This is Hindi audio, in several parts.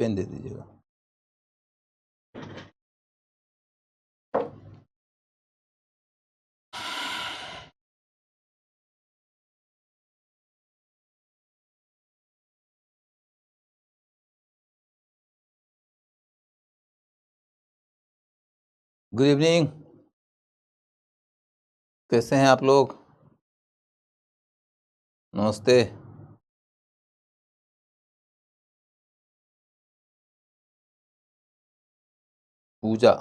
पेन दे दीजिएगा। गुड इवनिंग, कैसे हैं आप लोग? नमस्ते। पूजा,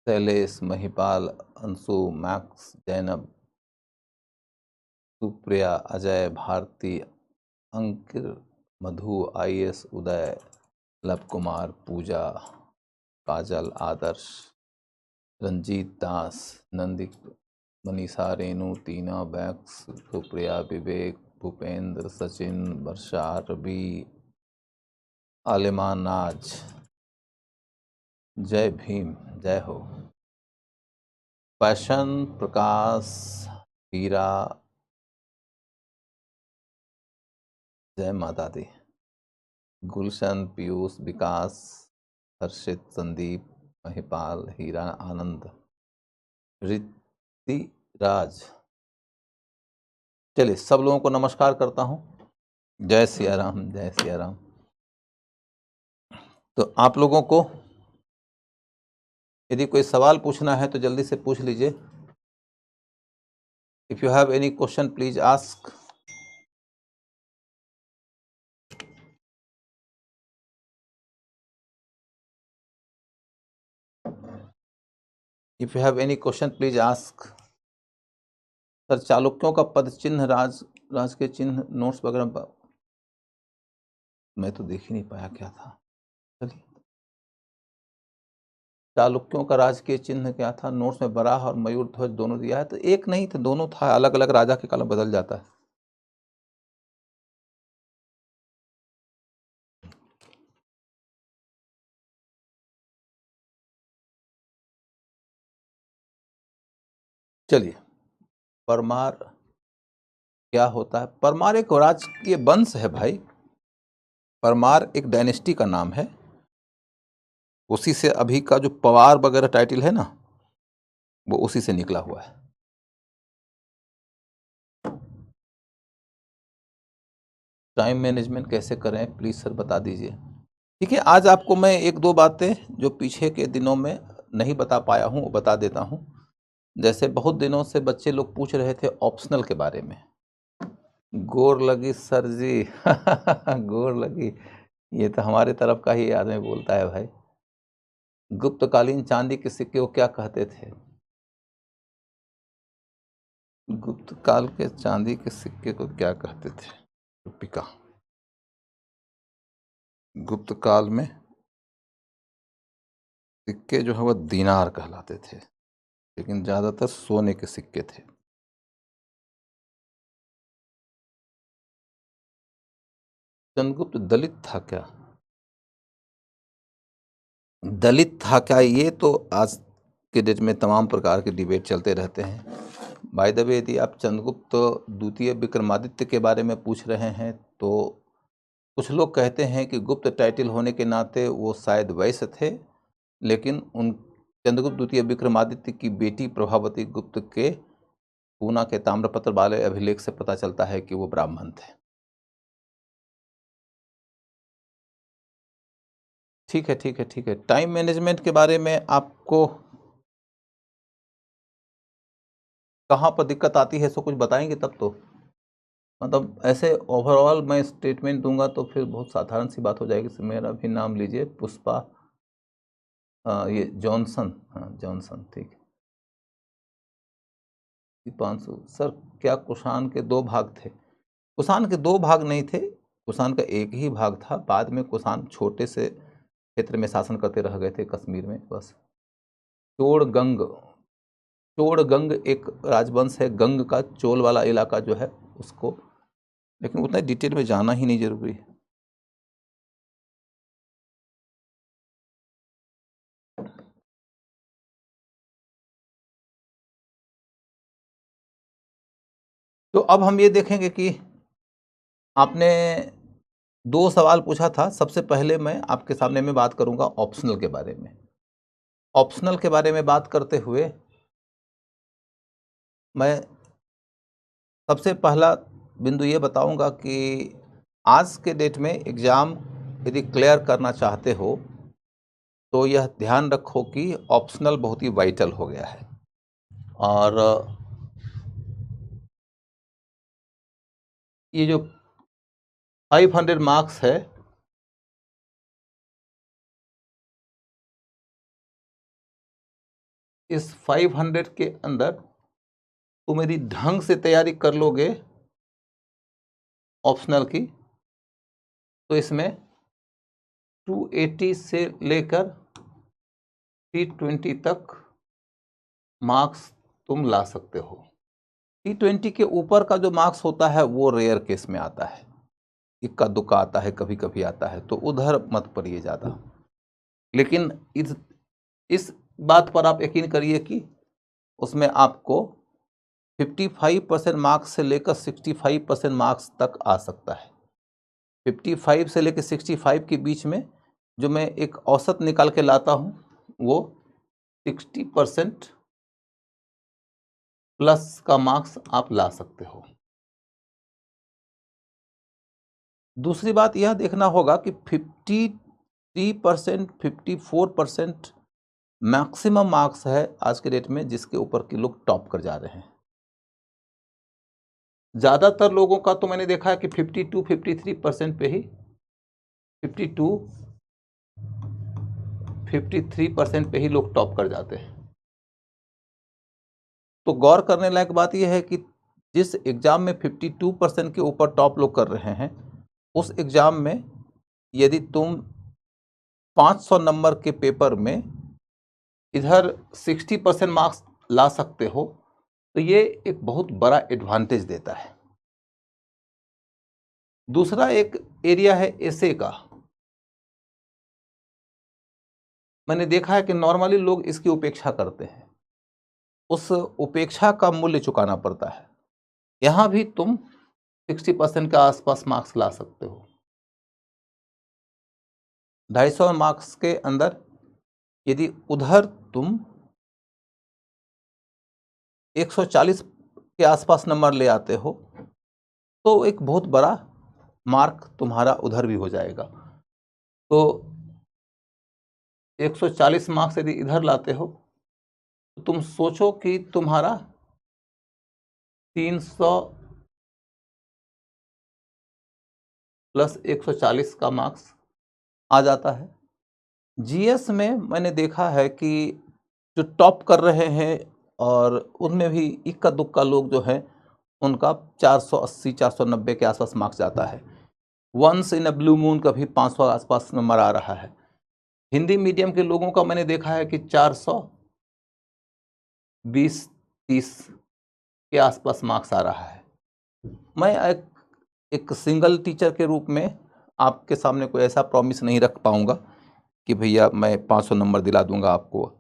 शैलेश, महिपाल, अंशु, मैक्स, जैनब, सुप्रिया, अजय, भारती, अंकित, मधु, आईएस, उदय, लव कुमार, पूजा, काजल, आदर्श, रंजीत दास, नंदिक, मनीषा, रेणु, टीना, बैक्स, सुप्रिया, विवेक, भूपेंद्र, सचिन, वर्षा, रवि, आलिमा, नाज, जय भीम, जय हो। पैशन, प्रकाश, हीरा, जय माता दी, गुलशन, पीयूष, विकास, हर्षित, संदीप, महिपाल, हीरा, आनंद, रिति राज। चलिए, सब लोगों को नमस्कार करता हूँ। जय सिया राम, जय सिया राम। तो आप लोगों को यदि कोई सवाल पूछना है तो जल्दी से पूछ लीजिए। If you have any question please ask. If you have any question please ask. Sir, चालुक्यों का पद चिन्ह, राज के चिन्ह, नोट्स वगैरह मैं तो देख ही नहीं पाया क्या था। चलिए, चालुक्यों का राजकीय चिन्ह क्या था? नोट्स में बराह और मयूर ध्वज दोनों दिया है, तो एक नहीं था, दोनों था। अलग अलग राजा के काल बदल जाता है। चलिए, परमार क्या होता है? परमार एक राजकीय वंश है भाई। परमार एक डायनेस्टी का नाम है। उसी से अभी का जो पवार वगैरह टाइटल है ना, वो उसी से निकला हुआ है। टाइम मैनेजमेंट कैसे करें प्लीज सर बता दीजिए। ठीक है, आज आपको मैं एक दो बातें जो पीछे के दिनों में नहीं बता पाया हूँ वो बता देता हूँ। जैसे बहुत दिनों से बच्चे लोग पूछ रहे थे ऑप्शनल के बारे में। गोर लगी सर जी। गोर लगी, ये तो हमारे तरफ का ही आदमी बोलता है भाई। गुप्तकालीन चांदी के सिक्के को क्या कहते थे? गुप्त काल के चांदी के सिक्के को क्या कहते थे? रुपिका। गुप्त काल में सिक्के जो है वह दीनार कहलाते थे, लेकिन ज्यादातर सोने के सिक्के थे। चंद्रगुप्त दलित था क्या? दलित था क्या, ये तो आज के डेट में तमाम प्रकार के डिबेट चलते रहते हैं। बाय द वे, यदि आप चंद्रगुप्त द्वितीय विक्रमादित्य के बारे में पूछ रहे हैं तो कुछ लोग कहते हैं कि गुप्त टाइटल होने के नाते वो शायद वैश्य थे, लेकिन उन चंद्रगुप्त द्वितीय विक्रमादित्य की बेटी प्रभावती गुप्त के पूना के ताम्रपत्र वाले अभिलेख से पता चलता है कि वो ब्राह्मण थे। ठीक है, ठीक है, ठीक है। टाइम मैनेजमेंट के बारे में आपको कहाँ पर दिक्कत आती है, सो कुछ बताएंगे तब तो। मतलब ऐसे ओवरऑल मैं स्टेटमेंट दूंगा तो फिर बहुत साधारण सी बात हो जाएगी। मेरा भी नाम लीजिए, पुष्पा, ये जॉनसन, हाँ जॉनसन, ठीक है। दीपांशु सर, क्या कुषाण के दो भाग थे? कुषाण के दो भाग नहीं थे, कुषाण का एक ही भाग था। बाद में कुषाण छोटे से क्षेत्र में शासन करते रह गए थे, कश्मीर में बस। चोड़गंग, चोड़गंग एक राजवंश है, गंग का चोल वाला इलाका जो है उसको, लेकिन उतना डिटेल में जाना ही नहीं जरूरी है। तो अब हम ये देखेंगे कि आपने 2 सवाल पूछा था। सबसे पहले मैं आपके सामने में बात करूंगा ऑप्शनल के बारे में। ऑप्शनल के बारे में बात करते हुए मैं सबसे पहला बिंदु ये बताऊंगा कि आज के डेट में एग्ज़ाम यदि क्लियर करना चाहते हो तो यह ध्यान रखो कि ऑप्शनल बहुत ही वाइटल हो गया है। और ये जो 500 मार्क्स है, इस 500 के अंदर तुम यदि ढंग से तैयारी कर लोगे ऑप्शनल की तो इसमें 280 से लेकर 320 तक मार्क्स तुम ला सकते हो। 320 के ऊपर का जो मार्क्स होता है वो रेयर केस में आता है, इक्का दुक्का आता है, कभी कभी आता है, तो उधर मत पड़िए ज़्यादा। लेकिन इस बात पर आप यकीन करिए कि उसमें आपको 55% मार्क्स से लेकर 65% मार्क्स तक आ सकता है। 55 से लेकर 65 के बीच में जो मैं एक औसत निकाल के लाता हूँ वो 60% प्लस का मार्क्स आप ला सकते हो। दूसरी बात यह देखना होगा कि 53%, 54% मैक्सिमम मार्क्स है आज के डेट में जिसके ऊपर के लोग टॉप कर जा रहे हैं। ज़्यादातर लोगों का तो मैंने देखा है कि 52, 53% पे ही 52, 53% पे ही लोग टॉप कर जाते हैं। तो गौर करने लायक बात यह है कि जिस एग्ज़ाम में 52% के ऊपर टॉप लोग कर रहे हैं उस एग्ज़ाम में यदि तुम 500 नंबर के पेपर में इधर 60% मार्क्स ला सकते हो तो ये एक बहुत बड़ा एडवांटेज देता है। दूसरा एक एरिया है एसे का। मैंने देखा है कि नॉर्मली लोग इसकी उपेक्षा करते हैं, उस उपेक्षा का मूल्य चुकाना पड़ता है। यहाँ भी तुम 60% के आसपास मार्क्स ला सकते हो। 250 मार्क्स के अंदर यदि उधर तुम 140 के आसपास नंबर ले आते हो तो एक बहुत बड़ा मार्क तुम्हारा उधर भी हो जाएगा। तो 140 मार्क्स यदि इधर लाते हो तो तुम सोचो कि तुम्हारा 300 प्लस 140 का मार्क्स आ जाता है। जीएस में मैंने देखा है कि जो टॉप कर रहे हैं और उनमें भी इक्का दुक्का लोग जो हैं उनका 480, 490 के आसपास मार्क्स जाता है। Once in a blue moon का भी 500 आसपास नंबर आ रहा है। हिंदी मीडियम के लोगों का मैंने देखा है कि 420-30 के आसपास मार्क्स आ रहा है। मैं एक सिंगल टीचर के रूप में आपके सामने कोई ऐसा प्रॉमिस नहीं रख पाऊंगा कि भैया मैं 500 नंबर दिला दूंगा आपको।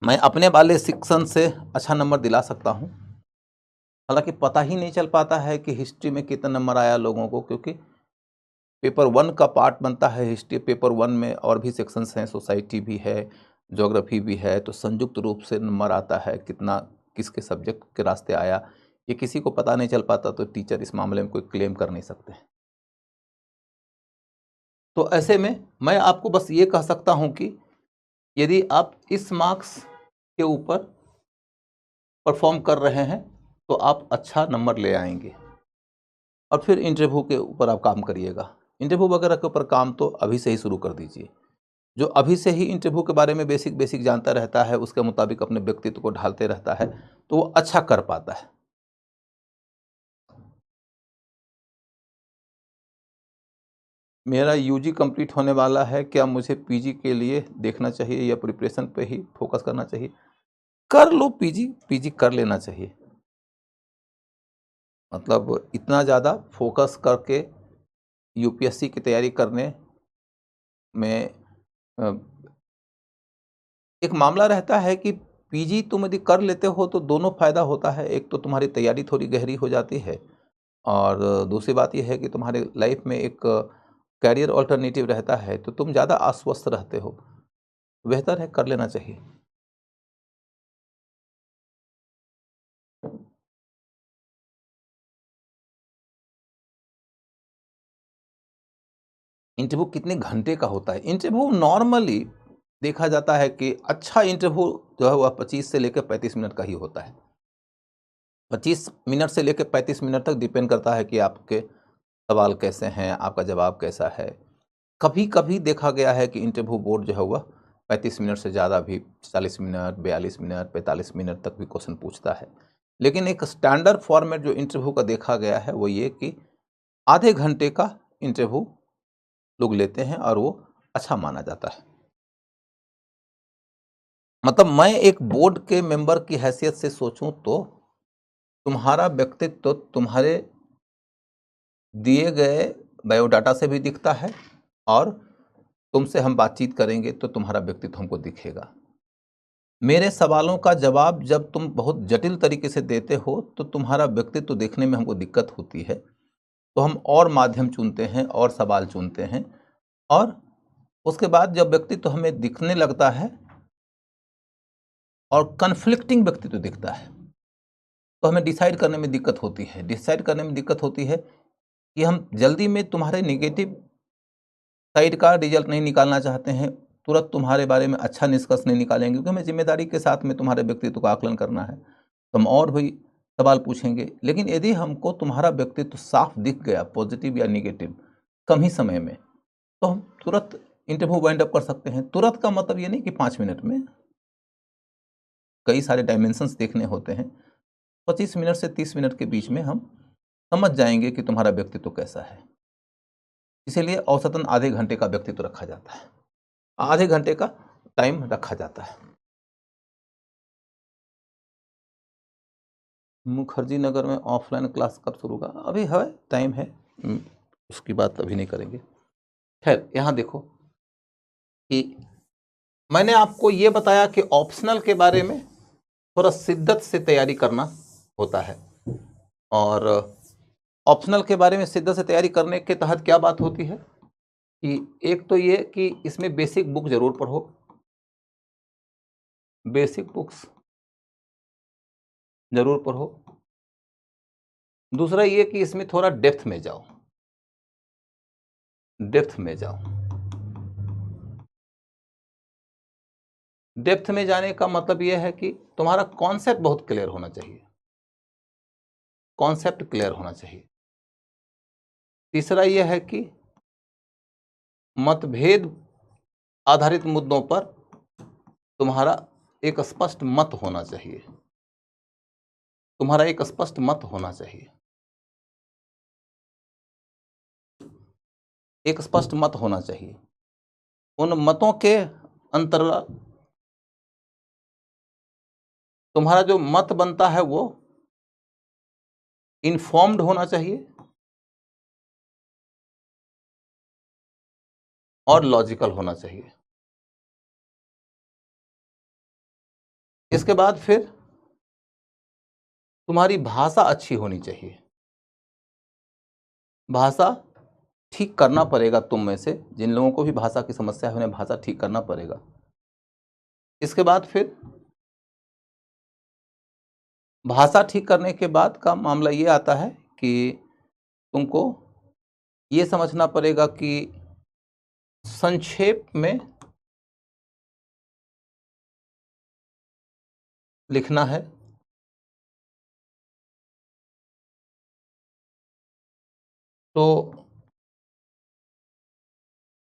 मैं अपने वाले सेक्शन से अच्छा नंबर दिला सकता हूं। हालांकि पता ही नहीं चल पाता है कि हिस्ट्री में कितना नंबर आया लोगों को, क्योंकि पेपर 1 का पार्ट बनता है हिस्ट्री। पेपर 1 में और भी सेक्शंस हैं, सोसाइटी भी है, ज्योग्राफी भी है, तो संयुक्त रूप से नंबर आता है कितना किसके सब्जेक्ट के रास्ते आया। ये किसी को पता नहीं चल पाता तो टीचर इस मामले में कोई क्लेम कर नहीं सकते। तो ऐसे में मैं आपको बस ये कह सकता हूं कि यदि आप इस मार्क्स के ऊपर परफॉर्म कर रहे हैं तो आप अच्छा नंबर ले आएंगे और फिर इंटरव्यू के ऊपर आप काम करिएगा। इंटरव्यू वगैरह के ऊपर काम तो अभी से ही शुरू कर दीजिए। जो अभी से ही इंटरव्यू के बारे में बेसिक जानता रहता है उसके मुताबिक अपने व्यक्तित्व को ढालते रहता है तो वो अच्छा कर पाता है। मेरा यूजी कंप्लीट होने वाला है, क्या मुझे पीजी के लिए देखना चाहिए या प्रिपरेशन पे ही फोकस करना चाहिए? कर लो पीजी, पीजी कर लेना चाहिए। मतलब इतना ज़्यादा फोकस करके यूपीएससी की तैयारी करने में एक मामला रहता है कि पीजी तुम यदि कर लेते हो तो दोनों फायदा होता है। एक तो तुम्हारी तैयारी थोड़ी गहरी हो जाती है और दूसरी बात ये है कि तुम्हारे लाइफ में एक कैरियर ऑल्टरनेटिव रहता है, तो तुम ज़्यादा आश्वस्त रहते हो। बेहतर है, कर लेना चाहिए। इंटरव्यू कितने घंटे का होता है? इंटरव्यू नॉर्मली देखा जाता है कि अच्छा इंटरव्यू जो है वह 25 से लेकर 35 मिनट का ही होता है। 25 मिनट से लेकर 35 मिनट तक डिपेंड करता है कि आपके सवाल कैसे हैं, आपका जवाब कैसा है। कभी-कभी देखा गया है कि इंटरव्यू बोर्ड जो है वह 35 मिनट से ज़्यादा भी 40 मिनट, 42 मिनट, 45 मिनट तक भी क्वेश्चन पूछता है। लेकिन एक स्टैंडर्ड फॉर्मेट जो इंटरव्यू का देखा गया है वो ये कि आधे घंटे का इंटरव्यू लोग लेते हैं और वो अच्छा माना जाता है। मतलब मैं एक बोर्ड के मेंबर की हैसियत से सोचूं तो तुम्हारा व्यक्तित्व तो तुम्हारे दिए गए बायोडाटा से भी दिखता है, और तुमसे हम बातचीत करेंगे तो तुम्हारा व्यक्तित्व हमको दिखेगा। मेरे सवालों का जवाब जब तुम बहुत जटिल तरीके से देते हो तो तुम्हारा व्यक्तित्व देखने में हमको दिक्कत होती है, तो हम और माध्यम चुनते हैं और सवाल चुनते हैं, और उसके बाद जब व्यक्तित्व हमें दिखने लगता है और कन्फ्लिक्टिंग व्यक्तित्व दिखता है तो हमें डिसाइड करने में दिक्कत होती है। डिसाइड करने में दिक्कत होती है कि हम जल्दी में तुम्हारे नेगेटिव साइड का रिजल्ट नहीं निकालना चाहते हैं, तुरंत तुम्हारे बारे में अच्छा निष्कर्ष नहीं निकालेंगे, क्योंकि हमें जिम्मेदारी के साथ में तुम्हारे व्यक्तित्व का आकलन करना है। तो हम और भी सवाल पूछेंगे, लेकिन यदि हमको तुम्हारा व्यक्तित्व साफ दिख गया, पॉजिटिव या निगेटिव, कम ही समय में, तो हम तुरंत इंटरव्यू वाइंड अप कर सकते हैं। तुरंत का मतलब ये नहीं कि 5 मिनट में, कई सारे डायमेंशंस देखने होते हैं। 25 मिनट से 30 मिनट के बीच में हम समझ जाएंगे कि तुम्हारा व्यक्तित्व कैसा है। इसीलिए औसतन आधे घंटे का व्यक्तित्व रखा जाता है, आधे घंटे का टाइम रखा जाता है। मुखर्जी नगर में ऑफलाइन क्लास कब शुरू होगा? अभी है, टाइम है, उसकी बात अभी नहीं करेंगे। खैर, यहाँ देखो कि मैंने आपको ये बताया कि ऑप्शनल के बारे में थोड़ा शिद्दत से तैयारी करना होता है, और ऑप्शनल के बारे में शिद्दत से तैयारी करने के तहत क्या बात होती है कि एक तो ये कि इसमें बेसिक बुक जरूर पढ़ो, बेसिक बुक्स जरूर पढ़ो। दूसरा ये कि इसमें थोड़ा डेप्थ में जाओ, डेप्थ में जाओ। डेप्थ में जाने का मतलब यह है कि तुम्हारा कॉन्सेप्ट बहुत क्लियर होना चाहिए, कॉन्सेप्ट क्लियर होना चाहिए। तीसरा यह है कि मतभेद आधारित मुद्दों पर तुम्हारा एक स्पष्ट मत होना चाहिए, तुम्हारा एक स्पष्ट मत होना चाहिए, एक स्पष्ट मत होना चाहिए। उन मतों के अंतर्गत तुम्हारा जो मत बनता है वो इन्फॉर्म्ड होना चाहिए और लॉजिकल होना चाहिए। इसके बाद फिर तुम्हारी भाषा अच्छी होनी चाहिए। भाषा ठीक करना पड़ेगा, तुम में से जिन लोगों को भी भाषा की समस्या है उन्हें भाषा ठीक करना पड़ेगा। इसके बाद फिर भाषा ठीक करने के बाद का मामला ये आता है कि तुमको ये समझना पड़ेगा कि संक्षेप में लिखना है, तो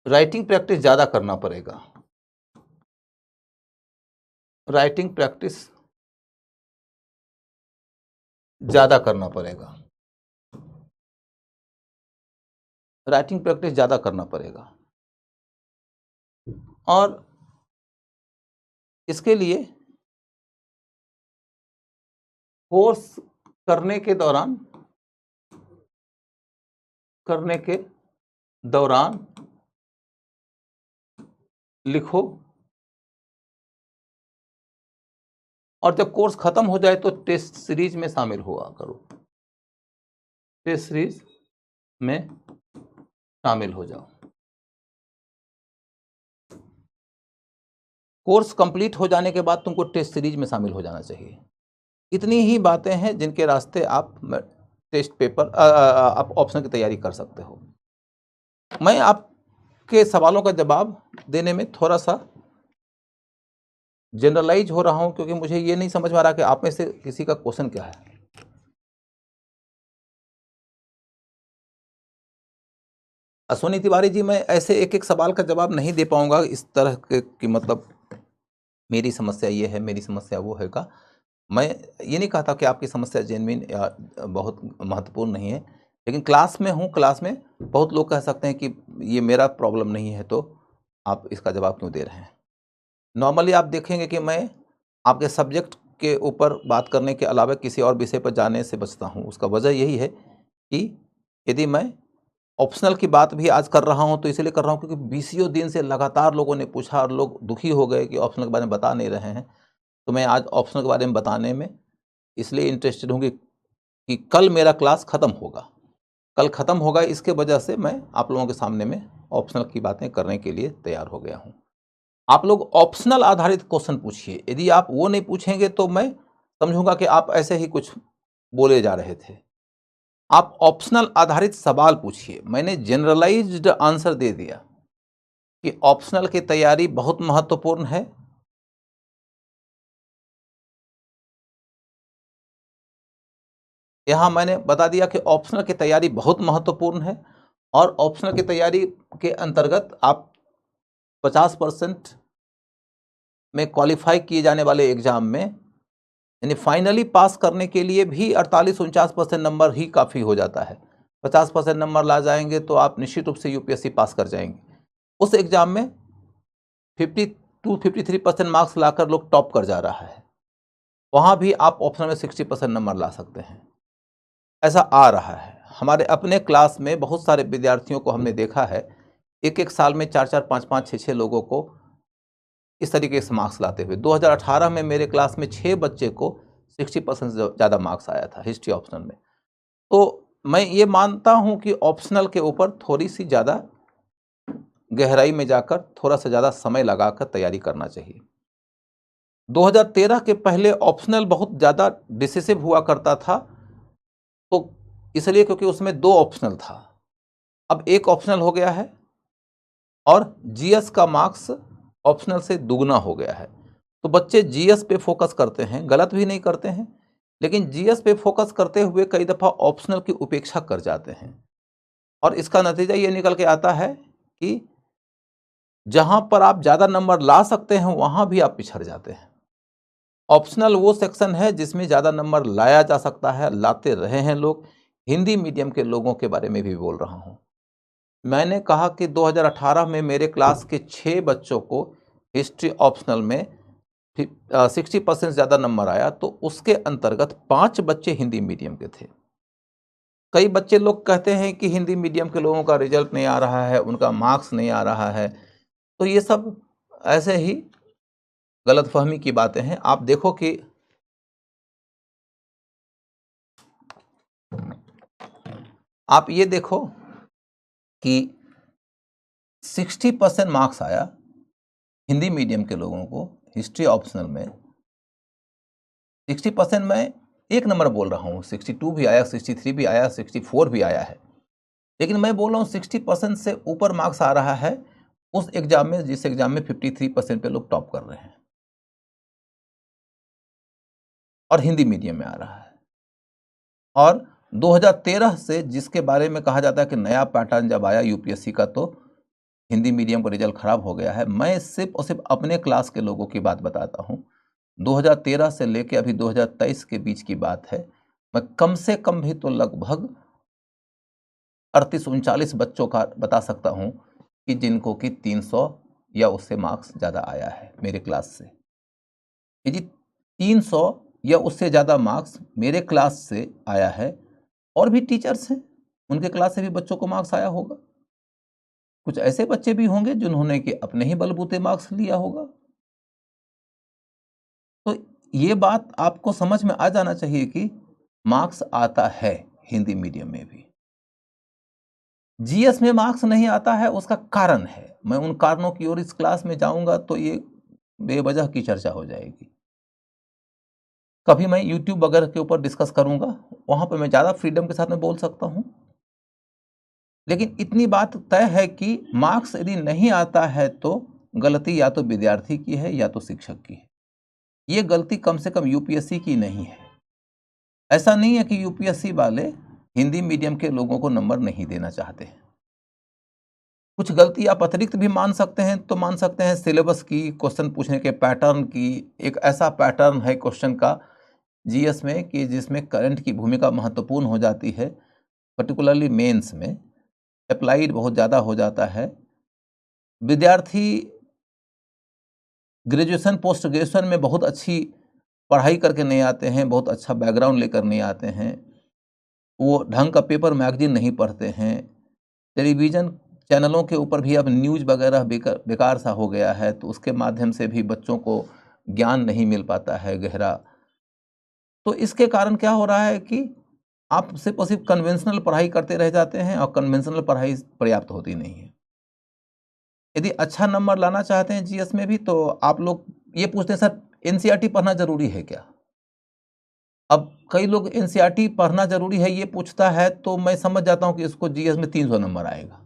राइटिंग प्रैक्टिस ज़्यादा करना पड़ेगा। राइटिंग प्रैक्टिस ज़्यादा करना पड़ेगा, राइटिंग प्रैक्टिस ज़्यादा करना पड़ेगा। और इसके लिए कोर्स करने के दौरान लिखो, और जब कोर्स खत्म हो जाए तो टेस्ट सीरीज में शामिल हुआ करो। टेस्ट सीरीज में शामिल हो जाओ। कोर्स कंप्लीट हो जाने के बाद तुमको टेस्ट सीरीज में शामिल हो जाना चाहिए। इतनी ही बातें हैं जिनके रास्ते आप टेस्ट पेपर आप ऑप्शन की तैयारी कर सकते हो। मैं आपके सवालों का जवाब देने में थोड़ा सा जनरलाइज हो रहा हूं, क्योंकि मुझे ये नहीं समझ में आ रहा कि आप में से किसी का क्वेश्चन क्या है। अश्विनी तिवारी जी, मैं ऐसे एक एक सवाल का जवाब नहीं दे पाऊंगा इस तरह की मतलब मेरी समस्या ये है, मेरी समस्या वो है का। मैं ये नहीं कहता कि आपकी समस्या जेन्युइन या बहुत महत्वपूर्ण नहीं है, लेकिन क्लास में हूँ, क्लास में बहुत लोग कह सकते हैं कि ये मेरा प्रॉब्लम नहीं है, तो आप इसका जवाब क्यों दे रहे हैं। नॉर्मली आप देखेंगे कि मैं आपके सब्जेक्ट के ऊपर बात करने के अलावा किसी और विषय पर जाने से बचता हूँ। उसका वजह यही है कि यदि मैं ऑप्शनल की बात भी आज कर रहा हूं तो इसलिए कर रहा हूं क्योंकि बीसियों दिन से लगातार लोगों ने पूछा और लोग दुखी हो गए कि ऑप्शनल के बारे में बता नहीं रहे हैं। तो मैं आज ऑप्शनल के बारे में बताने में इसलिए इंटरेस्टेड हूँ कि कल मेरा क्लास ख़त्म होगा, कल ख़त्म होगा, इसके वजह से मैं आप लोगों के सामने में ऑप्शनल की बातें करने के लिए तैयार हो गया हूँ। आप लोग ऑप्शनल आधारित क्वेश्चन पूछिए। यदि आप वो नहीं पूछेंगे तो मैं समझूंगा कि आप ऐसे ही कुछ बोले जा रहे थे। आप ऑप्शनल आधारित सवाल पूछिए। मैंने जनरलाइज्ड आंसर दे दिया कि ऑप्शनल की तैयारी बहुत महत्वपूर्ण है। यहां मैंने बता दिया कि ऑप्शनल की तैयारी बहुत महत्वपूर्ण है और ऑप्शनल की तैयारी के अंतर्गत आप 50% में क्वालिफाई किए जाने वाले एग्जाम में यानी फाइनली पास करने के लिए भी 48-49% नंबर ही काफ़ी हो जाता है। 50% नंबर ला जाएंगे तो आप निश्चित रूप से यूपीएससी पास कर जाएंगे। उस एग्जाम में 52-53% मार्क्स लाकर लोग टॉप कर जा रहा है, वहाँ भी आप ऑप्शन में 60% नंबर ला सकते हैं। ऐसा आ रहा है। हमारे अपने क्लास में बहुत सारे विद्यार्थियों को हमने देखा है, एक एक साल में 4-4, 5-5, 6-6 लोगों को इस तरीके से मार्क्स लाते हुए। 2018 में मेरे क्लास में 6 बच्चे को 60% से ज़्यादा मार्क्स आया था हिस्ट्री ऑप्शनल में। तो मैं ये मानता हूँ कि ऑप्शनल के ऊपर थोड़ी सी ज़्यादा गहराई में जाकर थोड़ा सा ज़्यादा समय लगाकर तैयारी करना चाहिए। 2013 के पहले ऑप्शनल बहुत ज़्यादा डिसिसिव हुआ करता था, तो इसलिए क्योंकि उसमें 2 ऑप्शनल था। अब एक ऑप्शनल हो गया है और जीएस का मार्क्स ऑप्शनल से दुगना हो गया है। तो बच्चे जीएस पे फोकस करते हैं, गलत भी नहीं करते हैं, लेकिन जीएस पे फोकस करते हुए कई दफ़ा ऑप्शनल की उपेक्षा कर जाते हैं और इसका नतीजा ये निकल के आता है कि जहां पर आप ज़्यादा नंबर ला सकते हैं वहां भी आप पिछड़ जाते हैं। ऑप्शनल वो सेक्शन है जिसमें ज़्यादा नंबर लाया जा सकता है, लाते रहे हैं लोग। हिंदी मीडियम के लोगों के बारे में भी बोल रहा हूँ। मैंने कहा कि 2018 में मेरे क्लास के 6 बच्चों को हिस्ट्री ऑप्शनल में 60% ज़्यादा नंबर आया, तो उसके अंतर्गत 5 बच्चे हिंदी मीडियम के थे। कई बच्चे लोग कहते हैं कि हिंदी मीडियम के लोगों का रिजल्ट नहीं आ रहा है, उनका मार्क्स नहीं आ रहा है, तो ये सब ऐसे ही गलतफहमी की बातें हैं। आप देखो कि आप ये देखो कि 60% मार्क्स आया हिंदी मीडियम के लोगों को हिस्ट्री ऑप्शनल में। 60% में एक नंबर बोल रहा हूँ, 62 भी आया, 63 भी आया, 64 भी आया है, लेकिन मैं बोल रहा हूँ 60% से ऊपर मार्क्स आ रहा है उस एग्जाम में जिस एग्जाम में 53% पे लोग टॉप कर रहे हैं और हिंदी मीडियम में आ रहा है। और 2013 से जिसके बारे में कहा जाता है कि नया पैटर्न जब आया यूपीएससी का तो हिंदी मीडियम का रिजल्ट खराब हो गया है, मैं सिर्फ और सिर्फ अपने क्लास के लोगों की बात बताता हूँ। 2013 से लेकर अभी 2023 के बीच की बात है। मैं कम से कम भी तो लगभग 38-39 बच्चों का बता सकता हूँ कि जिनको कि 300 या उससे मार्क्स ज़्यादा आया है मेरे क्लास से। यदि 300 या उससे ज़्यादा मार्क्स मेरे क्लास से आया है, और भी टीचर्स हैं उनके क्लास से भी बच्चों को मार्क्स आया होगा। कुछ ऐसे बच्चे भी होंगे जिन्होंने कि अपने ही बलबूते मार्क्स लिया होगा। तो ये बात आपको समझ में आ जाना चाहिए कि मार्क्स आता है। हिंदी मीडियम में भी। जीएस में मार्क्स नहीं आता है, उसका कारण है, मैं उन कारणों की ओर इस क्लास में जाऊंगा तो ये बेवजह की चर्चा हो जाएगी। कभी मैं यूट्यूब वगैरह के ऊपर डिस्कस करूंगा, वहां पर मैं ज़्यादा फ्रीडम के साथ में बोल सकता हूं। लेकिन इतनी बात तय है कि मार्क्स यदि नहीं आता है तो गलती या तो विद्यार्थी की है या तो शिक्षक की है। ये गलती कम से कम यूपीएससी की नहीं है। ऐसा नहीं है कि यूपीएससी वाले हिंदी मीडियम के लोगों को नंबर नहीं देना चाहते हैं। कुछ गलती आप अतिरिक्त भी मान सकते हैं, तो मान सकते हैं सिलेबस की, क्वेश्चन पूछने के पैटर्न की। एक ऐसा पैटर्न है क्वेश्चन का जीएस में कि जिसमें करंट की भूमिका महत्वपूर्ण हो जाती है, पर्टिकुलरली मेंस में अप्लाइड बहुत ज़्यादा हो जाता है। विद्यार्थी ग्रेजुएशन पोस्ट ग्रेजुएशन में बहुत अच्छी पढ़ाई करके नहीं आते हैं, बहुत अच्छा बैकग्राउंड लेकर नहीं आते हैं, वो ढंग का पेपर मैगजीन नहीं पढ़ते हैं। टेलीविज़न चैनलों के ऊपर भी अब न्यूज़ वगैरह बेकार सा हो गया है, तो उसके माध्यम से भी बच्चों को ज्ञान नहीं मिल पाता है गहरा। तो इसके कारण क्या हो रहा है कि आप सिर्फ और सिर्फ कन्वेंशनल पढ़ाई करते रह जाते हैं और कन्वेंशनल पढ़ाई पर्याप्त होती नहीं है। यदि अच्छा नंबर लाना चाहते हैं जीएस में भी, तो आप लोग ये पूछते हैं सर एनसीईआरटी पढ़ना जरूरी है क्या? अब कई लोग एनसीईआरटी पढ़ना जरूरी है ये पूछता है, तो मैं समझ जाता हूं कि इसको जीएस में 300 नंबर आएगा।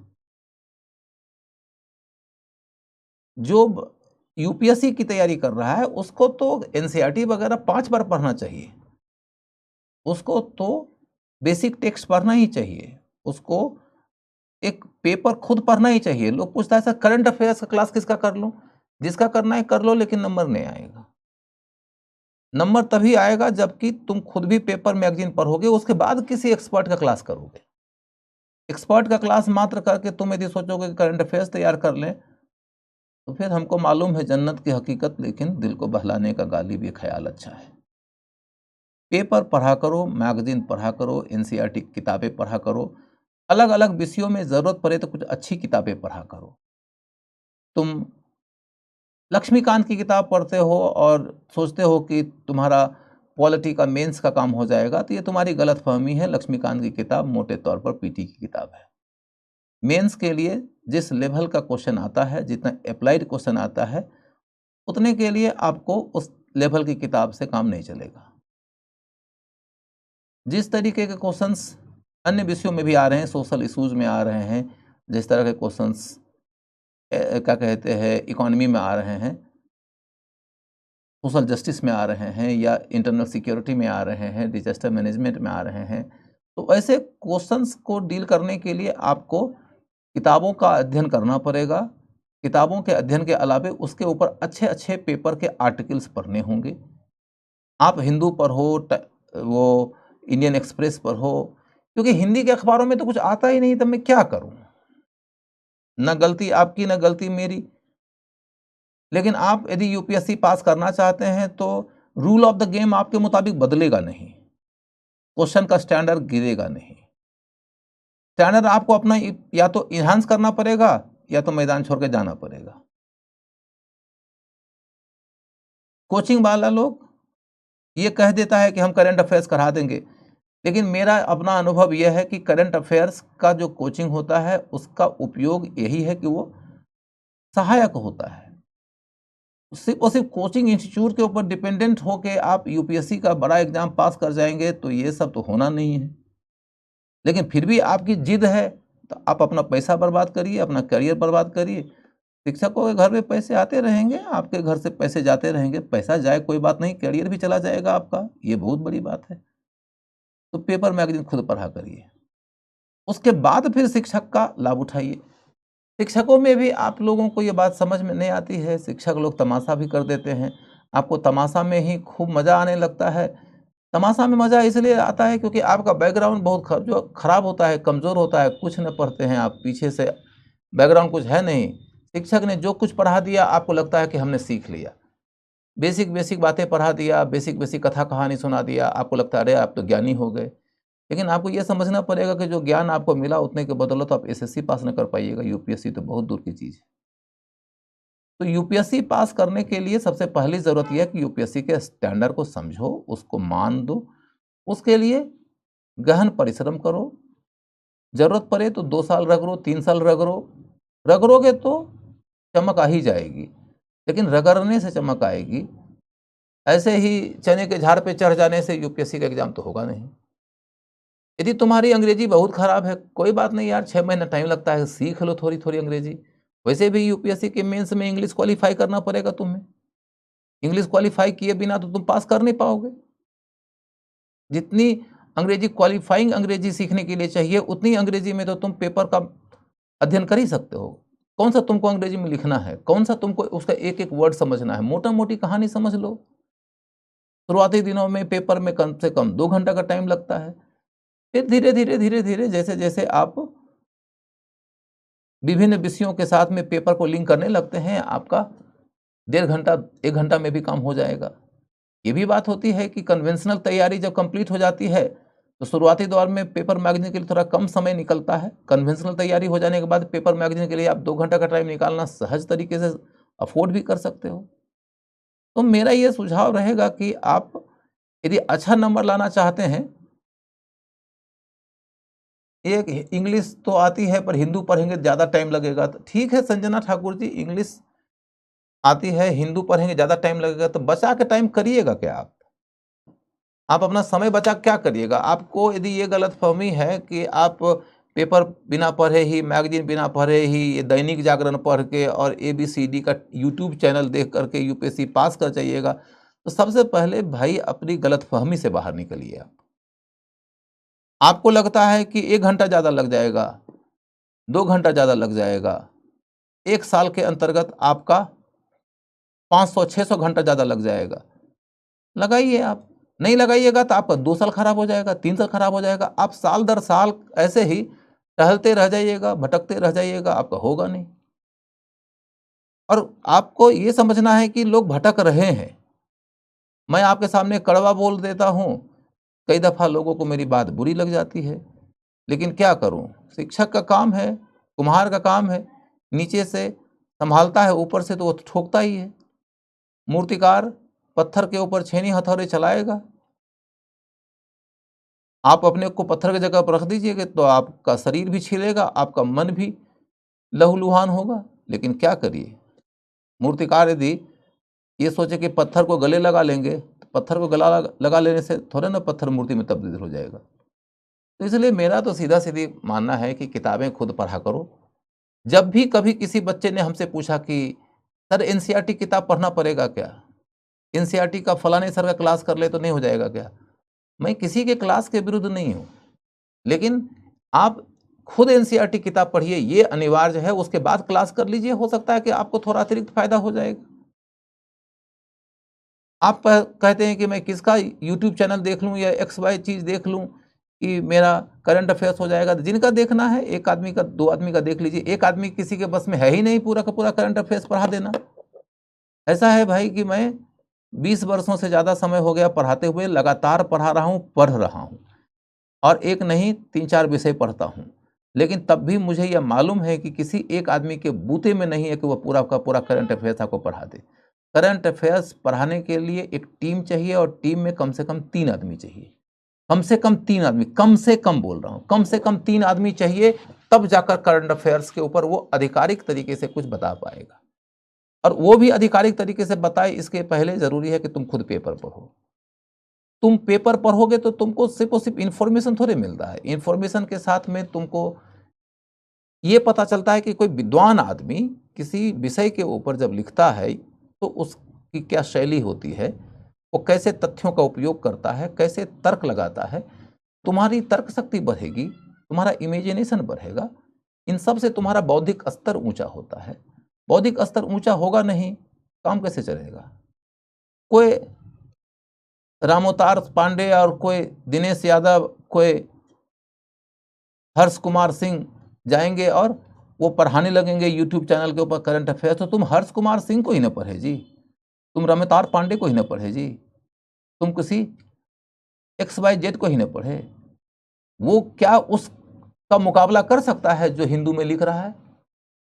जो यूपीएससी की तैयारी कर रहा है उसको तो एनसीईआरटी वगैरह 5 बार पढ़ना चाहिए, उसको तो बेसिक टेक्स्ट पढ़ना ही चाहिए, उसको एक पेपर खुद पढ़ना ही चाहिए। लोग पूछता है सर करंट अफेयर्स का क्लास किसका कर लूं? जिसका करना है कर लो, लेकिन नंबर नहीं आएगा। नंबर तभी आएगा जबकि तुम खुद भी पेपर मैगजीन पढ़ोगे, उसके बाद किसी एक्सपर्ट का क्लास करोगे। एक्सपर्ट का क्लास मात्र करके तुम यदि सोचोगे कि करंट अफेयर्स तैयार कर लें, तो फिर हमको मालूम है जन्नत की हकीकत, लेकिन दिल को बहलाने का गालिब ये ख्याल अच्छा है। पेपर पढ़ा करो, मैगजीन पढ़ा करो, एनसीईआरटी किताबें पढ़ा करो, अलग अलग विषयों में ज़रूरत पड़े तो कुछ अच्छी किताबें पढ़ा करो। तुम लक्ष्मीकांत की किताब पढ़ते हो और सोचते हो कि तुम्हारा पॉलिटी का मेंस का काम हो जाएगा, तो ये तुम्हारी गलतफहमी है। लक्ष्मीकांत की किताब मोटे तौर पर पीटी की किताब है। मेंस के लिए जिस लेवल का क्वेश्चन आता है, जितना अप्लाइड क्वेश्चन आता है, उतने के लिए आपको उस लेवल की किताब से काम नहीं चलेगा। जिस तरीके के क्वेश्चंस अन्य विषयों में भी आ रहे हैं, सोशल इश्यूज में आ रहे हैं, जिस तरह के क्वेश्चंस क्या कहते हैं इकोनॉमी में आ रहे हैं, सोशल जस्टिस में आ रहे हैं, या इंटरनल सिक्योरिटी में आ रहे हैं, डिजास्टर मैनेजमेंट में आ रहे हैं, तो ऐसे क्वेश्चंस को डील करने के लिए आपको किताबों का अध्ययन करना पड़ेगा। किताबों के अध्ययन के अलावे उसके ऊपर अच्छे अच्छे पेपर के आर्टिकल्स पढ़ने होंगे। आप हिंदू पढ़ो, वो इंडियन एक्सप्रेस पढ़ो, क्योंकि हिंदी के अखबारों में तो कुछ आता ही नहीं, तब मैं क्या करूं? न गलती आपकी न गलती मेरी। लेकिन आप यदि यूपीएससी पास करना चाहते हैं तो रूल ऑफ द गेम आपके मुताबिक बदलेगा नहीं, क्वेश्चन का स्टैंडर्ड गिरेगा नहीं। स्टैंडर्ड आपको अपना या तो इन्हांस करना पड़ेगा या तो मैदान छोड़ के जाना पड़ेगा। कोचिंग वाला लोग ये कह देता है कि हम करंट अफेयर्स करा देंगे, लेकिन मेरा अपना अनुभव यह है कि करंट अफेयर्स का जो कोचिंग होता है उसका उपयोग यही है कि वो सहायक होता है। सिर्फ और सिर्फ कोचिंग इंस्टीट्यूट के ऊपर डिपेंडेंट होकर आप यूपीएससी का बड़ा एग्जाम पास कर जाएंगे तो ये सब तो होना नहीं है। लेकिन फिर भी आपकी जिद है तो आप अपना पैसा बर्बाद करिए, अपना करियर बर्बाद करिए। शिक्षकों के घर में पैसे आते रहेंगे, आपके घर से पैसे जाते रहेंगे, पैसा जाए कोई बात नहीं, करियर भी चला जाएगा आपका, ये बहुत बड़ी बात है। तो पेपर मैगजीन खुद पढ़ा करिए, उसके बाद फिर शिक्षक का लाभ उठाइए। शिक्षकों में भी आप लोगों को ये बात समझ में नहीं आती है, शिक्षक लोग तमाशा भी कर देते हैं। आपको तमाशा में ही खूब मज़ा आने लगता है। तमाशा में मज़ा इसलिए आता है क्योंकि आपका बैकग्राउंड बहुत जो खराब होता है, कमज़ोर होता है, कुछ न पढ़ते हैं आप, पीछे से बैकग्राउंड कुछ है नहीं। शिक्षक ने जो कुछ पढ़ा दिया आपको लगता है कि हमने सीख लिया, बेसिक बेसिक बातें पढ़ा दिया, बेसिक बेसिक कथा कहानी सुना दिया, आपको लगता है अरे आप तो ज्ञानी हो गए। लेकिन आपको ये समझना पड़ेगा कि जो ज्ञान आपको मिला उतने के बदौलत आप एसएससी पास न कर पाइएगा, यूपीएससी तो बहुत दूर की चीज़ है। तो यूपीएससी पास करने के लिए सबसे पहली ज़रूरत यह है कि यूपीएससी के स्टैंडर्ड को समझो, उसको मान दो। उसके लिए गहन परिश्रम करो, जरूरत पड़े तो 2 साल रगड़ो, 3 साल रगड़ो, रगड़ोगे तो चमक आ ही जाएगी, लेकिन रगड़ने से चमक आएगी। ऐसे ही चने के झाड़ पे चढ़ जाने से यूपीएससी का एग्जाम तो होगा नहीं। यदि तुम्हारी अंग्रेजी बहुत खराब है, कोई बात नहीं यार, 6 महीना टाइम लगता है, सीख लो थोड़ी थोड़ी अंग्रेजी। वैसे भी यूपीएससी के मेंस में इंग्लिश क्वालिफाई करना पड़ेगा तुम्हें। इंग्लिश क्वालिफाई किए बिना तो तुम पास कर नहीं पाओगे। जितनी अंग्रेजी क्वालिफाइंग अंग्रेजी सीखने के लिए चाहिए, उतनी अंग्रेजी में तो तुम पेपर का अध्ययन कर ही सकते हो। कौन सा तुमको अंग्रेजी में लिखना है, कौन सा तुमको उसका एक एक वर्ड समझना है, मोटा मोटी कहानी समझ लो। शुरुआती दिनों में पेपर में कम से कम 2 घंटा का टाइम लगता है। फिर धीरे धीरे धीरे धीरे जैसे जैसे आप विभिन्न विषयों के साथ में पेपर को लिंक करने लगते हैं, आपका 1.5 घंटा 1 घंटा में भी काम हो जाएगा। ये भी बात होती है कि कन्वेंशनल तैयारी जब कंप्लीट हो जाती है तो शुरुआती दौर में पेपर मैगजीन के लिए थोड़ा कम समय निकलता है। कन्वेंशनल तैयारी हो जाने के बाद पेपर मैगजीन के लिए आप 2 घंटा का टाइम निकालना सहज तरीके से अफोर्ड भी कर सकते हो। तो मेरा ये सुझाव रहेगा कि आप यदि अच्छा नंबर लाना चाहते हैं, एक इंग्लिश तो आती है पर हिंदू पढ़ेंगे ज़्यादा टाइम लगेगा, तो ठीक है संजना ठाकुर जी, इंग्लिश आती है, हिंदू पढ़ेंगे ज़्यादा टाइम लगेगा, तो बचा के टाइम करिएगा क्या आप अपना समय बचा क्या करिएगा। आपको यदि ये गलतफहमी है कि आप पेपर बिना पढ़े ही, मैगजीन बिना पढ़े ही, ये दैनिक जागरण पढ़ के और ABCD का यूट्यूब चैनल देख करके यूपीएससी पास कर जाइएगा, तो सबसे पहले भाई अपनी गलतफहमी से बाहर निकलिए। आपको लगता है कि 1 घंटा ज़्यादा लग जाएगा, 2 घंटा ज़्यादा लग जाएगा, 1 साल के अंतर्गत आपका 500-600 घंटा ज़्यादा लग जाएगा, लगाइए आप। नहीं लगाइएगा तो आपका 2 साल खराब हो जाएगा, 3 साल खराब हो जाएगा। आप साल दर साल ऐसे ही टहलते रह जाइएगा, भटकते रह जाइएगा, आपका होगा नहीं। और आपको ये समझना है कि लोग भटक रहे हैं। मैं आपके सामने कड़वा बोल देता हूँ, कई दफ़ा लोगों को मेरी बात बुरी लग जाती है, लेकिन क्या करूँ, शिक्षक का काम है, कुम्हार का काम है, नीचे से संभालता है, ऊपर से तो वो ठोकता ही है। मूर्तिकार पत्थर के ऊपर छेनी हथौड़े चलाएगा। आप अपने को पत्थर की जगह पर रख दीजिएगा तो आपका शरीर भी छिलेगा, आपका मन भी लहूलुहान होगा। लेकिन क्या करिए, मूर्तिकार यदि ये सोचे कि पत्थर को गले लगा लेंगे, तो पत्थर को गला लगा लेने से थोड़ा ना पत्थर मूर्ति में तब्दील हो जाएगा। तो इसलिए मेरा तो सीधा सीधी मानना है कि किताबें खुद पढ़ा करो। जब भी कभी किसी बच्चे ने हमसे पूछा कि सर एनसीईआरटी किताब पढ़ना पड़ेगा क्या, एनसीईआरटी का फलाने सर का क्लास कर ले तो नहीं हो जाएगा क्या, मैं किसी के क्लास के विरुद्ध नहीं हूँ, लेकिन आप खुद एनसीईआरटी किताब पढ़िए, ये अनिवार्य है। उसके बाद क्लास कर लीजिए, हो सकता है कि आपको थोड़ा अतिरिक्त फायदा हो जाएगा। आप कहते हैं कि मैं किसका यूट्यूब चैनल देख लूँ या XY चीज़ देख लूँ कि मेरा करंट अफेयर्स हो जाएगा। तो जिनका देखना है, एक आदमी का 2 आदमी का देख लीजिए। एक आदमी किसी के बस में है ही नहीं पूरा का पूरा करंट अफेयर्स पढ़ा देना। ऐसा है भाई कि मैं 20 वर्षों से ज़्यादा समय हो गया पढ़ाते हुए, लगातार पढ़ा रहा हूँ, पढ़ रहा हूँ, और एक नहीं 3-4 विषय पढ़ता हूँ। लेकिन तब भी मुझे यह मालूम है कि किसी एक आदमी के बूते में नहीं है कि वह पूरा का पूरा करंट अफेयर्स आपको पढ़ा दे। करंट अफेयर्स पढ़ाने के लिए एक टीम चाहिए, और टीम में कम से कम 3 आदमी चाहिए। कम से कम 3 आदमी, कम से कम बोल रहा हूँ, कम से कम 3 आदमी चाहिए, तब जाकर करंट अफेयर्स के ऊपर वो आधिकारिक तरीके से कुछ बता पाएगा। और वो भी आधिकारिक तरीके से बताए, इसके पहले जरूरी है कि तुम खुद पेपर पढ़ो। तुम पेपर पढ़ोगे तो तुमको सिर्फ और सिर्फ इंफॉर्मेशन थोड़े मिलता है, इंफॉर्मेशन के साथ में तुमको ये पता चलता है कि कोई विद्वान आदमी किसी विषय के ऊपर जब लिखता है तो उसकी क्या शैली होती है, वो कैसे तथ्यों का उपयोग करता है, कैसे तर्क लगाता है। तुम्हारी तर्क शक्ति बढ़ेगी, तुम्हारा इमेजिनेशन बढ़ेगा, इन सब से तुम्हारा बौद्धिक स्तर ऊंचा होता है। बौद्धिक स्तर ऊंचा होगा नहीं, काम कैसे चलेगा। कोई रामोतार पांडे और कोई दिनेश यादव, कोई हर्ष कुमार सिंह जाएंगे और वो पढ़ाने लगेंगे यूट्यूब चैनल के ऊपर करंट अफेयर्स, तो तुम हर्ष कुमार सिंह को ही ना पढ़े जी, तुम रमतार पांडे को ही ना पढ़े जी, तुम किसी XYZ को ही ना पढ़े। वो क्या उसका मुकाबला कर सकता है जो हिंदू में लिख रहा है।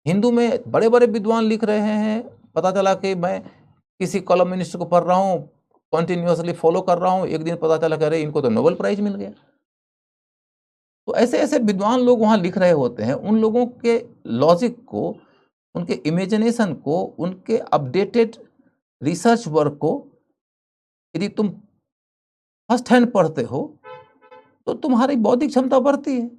हिंदू में बड़े बड़े विद्वान लिख रहे हैं, पता चला कि मैं किसी कॉलमिनिस्ट को पढ़ रहा हूँ, कंटिन्यूसली फॉलो कर रहा हूँ, एक दिन पता चला कि अरे इनको तो नोबेल प्राइज मिल गया। तो ऐसे ऐसे विद्वान लोग वहाँ लिख रहे होते हैं, उन लोगों के लॉजिक को, उनके इमेजिनेशन को, उनके अपडेटेड रिसर्च वर्क को यदि तुम फर्स्ट हैंड पढ़ते हो तो तुम्हारी बौद्धिक क्षमता बढ़ती है।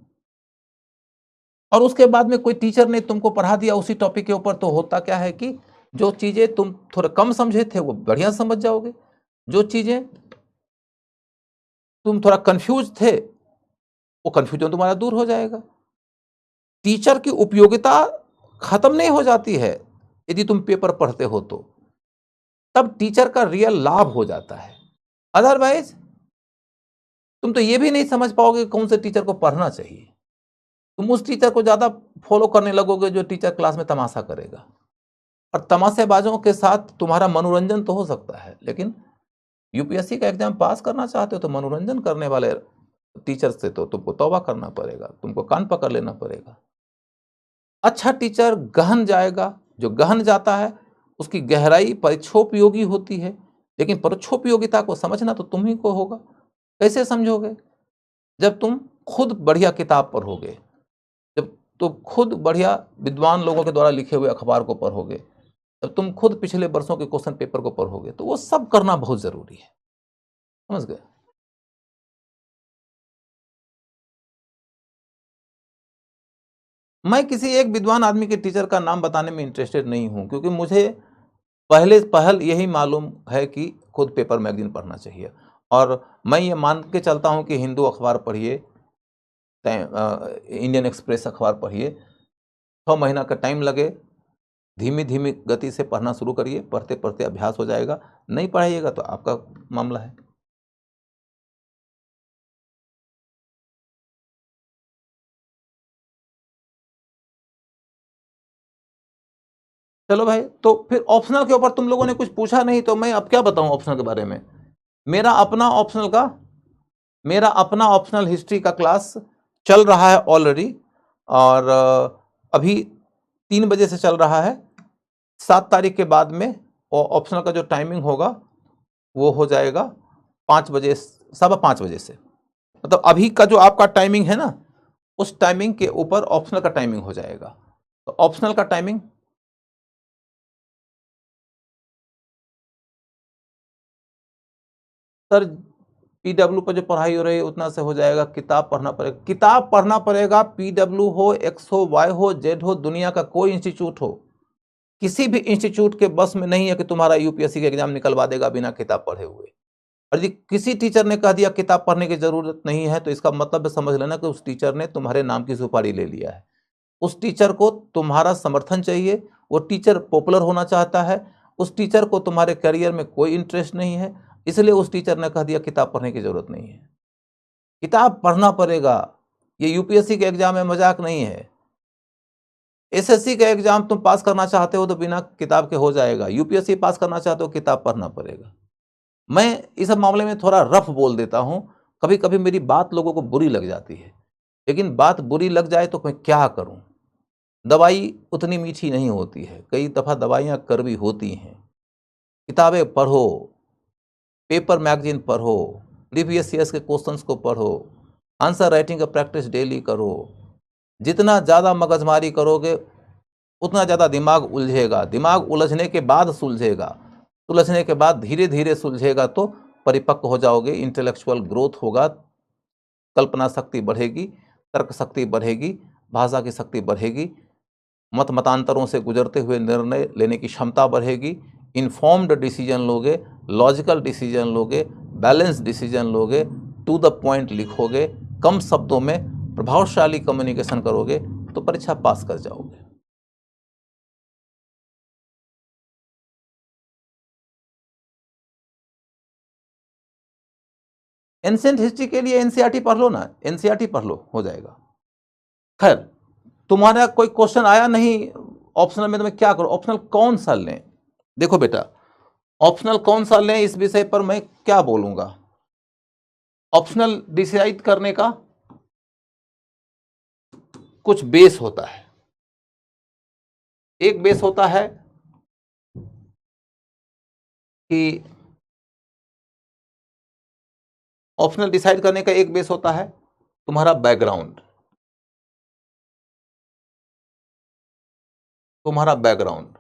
और उसके बाद में कोई टीचर ने तुमको पढ़ा दिया उसी टॉपिक के ऊपर, तो होता क्या है कि जो चीजें तुम थोड़ा कम समझे थे वो बढ़िया समझ जाओगे, जो चीजें तुम थोड़ा कंफ्यूज थे वो कंफ्यूजन तुम्हारा दूर हो जाएगा। टीचर की उपयोगिता खत्म नहीं हो जाती है यदि तुम पेपर पढ़ते हो तो, तब टीचर का रियल लाभ हो जाता है। अदरवाइज तुम तो ये भी नहीं समझ पाओगे कौन से टीचर को पढ़ना चाहिए। तुम उस टीचर को ज्यादा फॉलो करने लगोगे जो टीचर क्लास में तमाशा करेगा। और तमाशेबाजों के साथ तुम्हारा मनोरंजन तो हो सकता है, लेकिन यूपीएससी का एग्जाम पास करना चाहते हो तो मनोरंजन करने वाले टीचर से तो तुमको तौबा करना पड़ेगा, तुमको कान पकड़ लेना पड़ेगा। अच्छा टीचर गहन जाएगा, जो गहन जाता है उसकी गहराई परीक्षोपयोगी होती है, लेकिन परीक्षोपयोगिता को समझना तो तुम ही को होगा। कैसे समझोगे? जब तुम खुद बढ़िया किताब पढ़ोगे, जब तुम खुद बढ़िया विद्वान लोगों के द्वारा लिखे हुए अखबार को पढ़ोगे, जब तुम खुद पिछले वर्षों के क्वेश्चन पेपर को पढ़ोगे, तो वो सब करना बहुत जरूरी है। समझ गए? मैं किसी एक विद्वान आदमी के टीचर का नाम बताने में इंटरेस्टेड नहीं हूं, क्योंकि मुझे पहल यही मालूम है कि खुद पेपर मैगजीन पढ़ना चाहिए। और मैं ये मान के चलता हूं कि हिंदू अखबार पढ़िए, इंडियन एक्सप्रेस अखबार पढ़िए, 6 महीना का टाइम लगे, धीमी धीमी गति से पढ़ना शुरू करिए, पढ़ते पढ़ते अभ्यास हो जाएगा। नहीं पढ़ाइएगा तो आपका मामला है। चलो भाई, तो फिर ऑप्शनल के ऊपर तुम लोगों ने कुछ पूछा नहीं, तो मैं अब क्या बताऊं ऑप्शनल के बारे में। मेरा अपना ऑप्शनल का मेरा अपना ऑप्शनल हिस्ट्री का क्लास चल रहा है ऑलरेडी, और अभी 3 बजे से चल रहा है। 7 तारीख के बाद में ऑप्शनल का जो टाइमिंग होगा वो हो जाएगा 5 बजे, 5:15 बजे से। मतलब अभी का जो आपका टाइमिंग है ना, उस टाइमिंग के ऊपर ऑप्शनल का टाइमिंग हो जाएगा। तो ऑप्शनल का टाइमिंग सर, पीडब्ल्यू पर जो पढ़ाई हो रही है उतना से हो जाएगा। किताब पढ़ना पड़ेगा, किताब पढ़ना पड़ेगा। पीडब्ल्यू हो, एक्स हो, वाई हो, जेड हो, दुनिया का कोई इंस्टीट्यूट हो, किसी भी इंस्टीट्यूट के बस में नहीं है कि तुम्हारा यूपीएससी का एग्जाम निकलवा देगा बिना किताब पढ़े हुए। और यदि किसी टीचर ने कह दिया किताब पढ़ने की जरूरत नहीं है, तो इसका मतलब समझ लेना कि उस टीचर ने तुम्हारे नाम की सुपारी ले लिया है। उस टीचर को तुम्हारा समर्थन चाहिए, वो टीचर पॉपुलर होना चाहता है, उस टीचर को तुम्हारे करियर में कोई इंटरेस्ट नहीं है, इसलिए उस टीचर ने कह दिया किताब पढ़ने की जरूरत नहीं है। किताब पढ़ना पड़ेगा। ये यूपीएससी का एग्जाम है, मजाक नहीं है। एसएससी का एग्जाम तुम पास करना चाहते हो तो बिना किताब के हो जाएगा, यूपीएससी पास करना चाहते हो किताब पढ़ना पड़ेगा। मैं इस मामले में थोड़ा रफ बोल देता हूं, कभी कभी मेरी बात लोगों को बुरी लग जाती है, लेकिन बात बुरी लग जाए तो मैं क्या करूं। दवाई उतनी मीठी नहीं होती है, कई दफा दवाइयां कड़वी होती हैं। किताबें पढ़ो, पेपर मैगजीन पढ़ो, प्रीवियस ईयर्स के क्वेश्चंस को पढ़ो, आंसर राइटिंग का प्रैक्टिस डेली करो। जितना ज़्यादा मगजमारी करोगे उतना ज़्यादा दिमाग उलझेगा, दिमाग उलझने के बाद सुलझेगा, सुलझने के बाद धीरे धीरे सुलझेगा तो परिपक्व हो जाओगे, इंटेलेक्चुअल ग्रोथ होगा, कल्पना शक्ति बढ़ेगी, तर्क शक्ति बढ़ेगी, भाषा की शक्ति बढ़ेगी, मत मतांतरों से गुजरते हुए निर्णय लेने की क्षमता बढ़ेगी, इन्फॉर्म्ड डिसीजन लोगे, लॉजिकल डिसीजन लोगे, बैलेंस डिसीजन लोगे, टू द पॉइंट लिखोगे, कम शब्दों में प्रभावशाली कम्युनिकेशन करोगे तो परीक्षा पास कर जाओगे। एंशिएंट हिस्ट्री के लिए एनसीईआरटी पढ़ लो ना, एनसीईआरटी पढ़ लो, हो जाएगा। खैर, तुम्हारा कोई क्वेश्चन आया नहीं ऑप्शनल में, तो मैं क्या करूं, ऑप्शनल कौन सा लें? देखो बेटा, ऑप्शनल कौन सा लें इस विषय पर मैं क्या बोलूंगा। ऑप्शनल डिसाइड करने का कुछ बेस होता है। एक बेस होता है कि ऑप्शनल डिसाइड करने का एक बेस होता है तुम्हारा बैकग्राउंड, तुम्हारा बैकग्राउंड।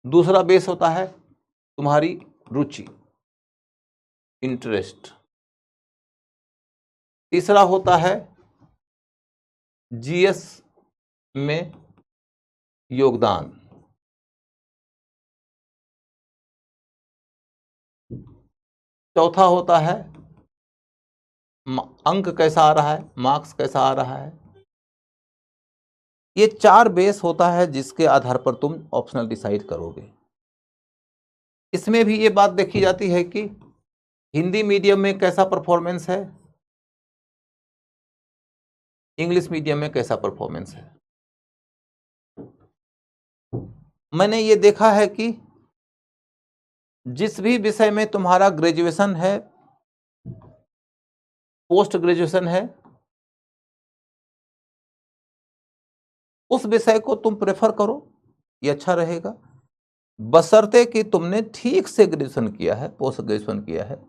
दूसरा बेस होता है तुम्हारी रुचि, इंटरेस्ट। तीसरा होता है जीएस में योगदान। चौथा होता है अंक कैसा आ रहा है, मार्क्स कैसा आ रहा है। ये 4 बेस होता है जिसके आधार पर तुम ऑप्शनल डिसाइड करोगे। इसमें भी ये बात देखी जाती है कि हिंदी मीडियम में कैसा परफॉर्मेंस है, इंग्लिश मीडियम में कैसा परफॉर्मेंस है। मैंने ये देखा है कि जिस भी विषय में तुम्हारा ग्रेजुएशन है, पोस्ट ग्रेजुएशन है, उस विषय को तुम प्रेफर करो, ये अच्छा रहेगा, बशर्ते कि तुमने ठीक से ग्रेजुएशन किया है, पोस्ट ग्रेजुएशन किया है।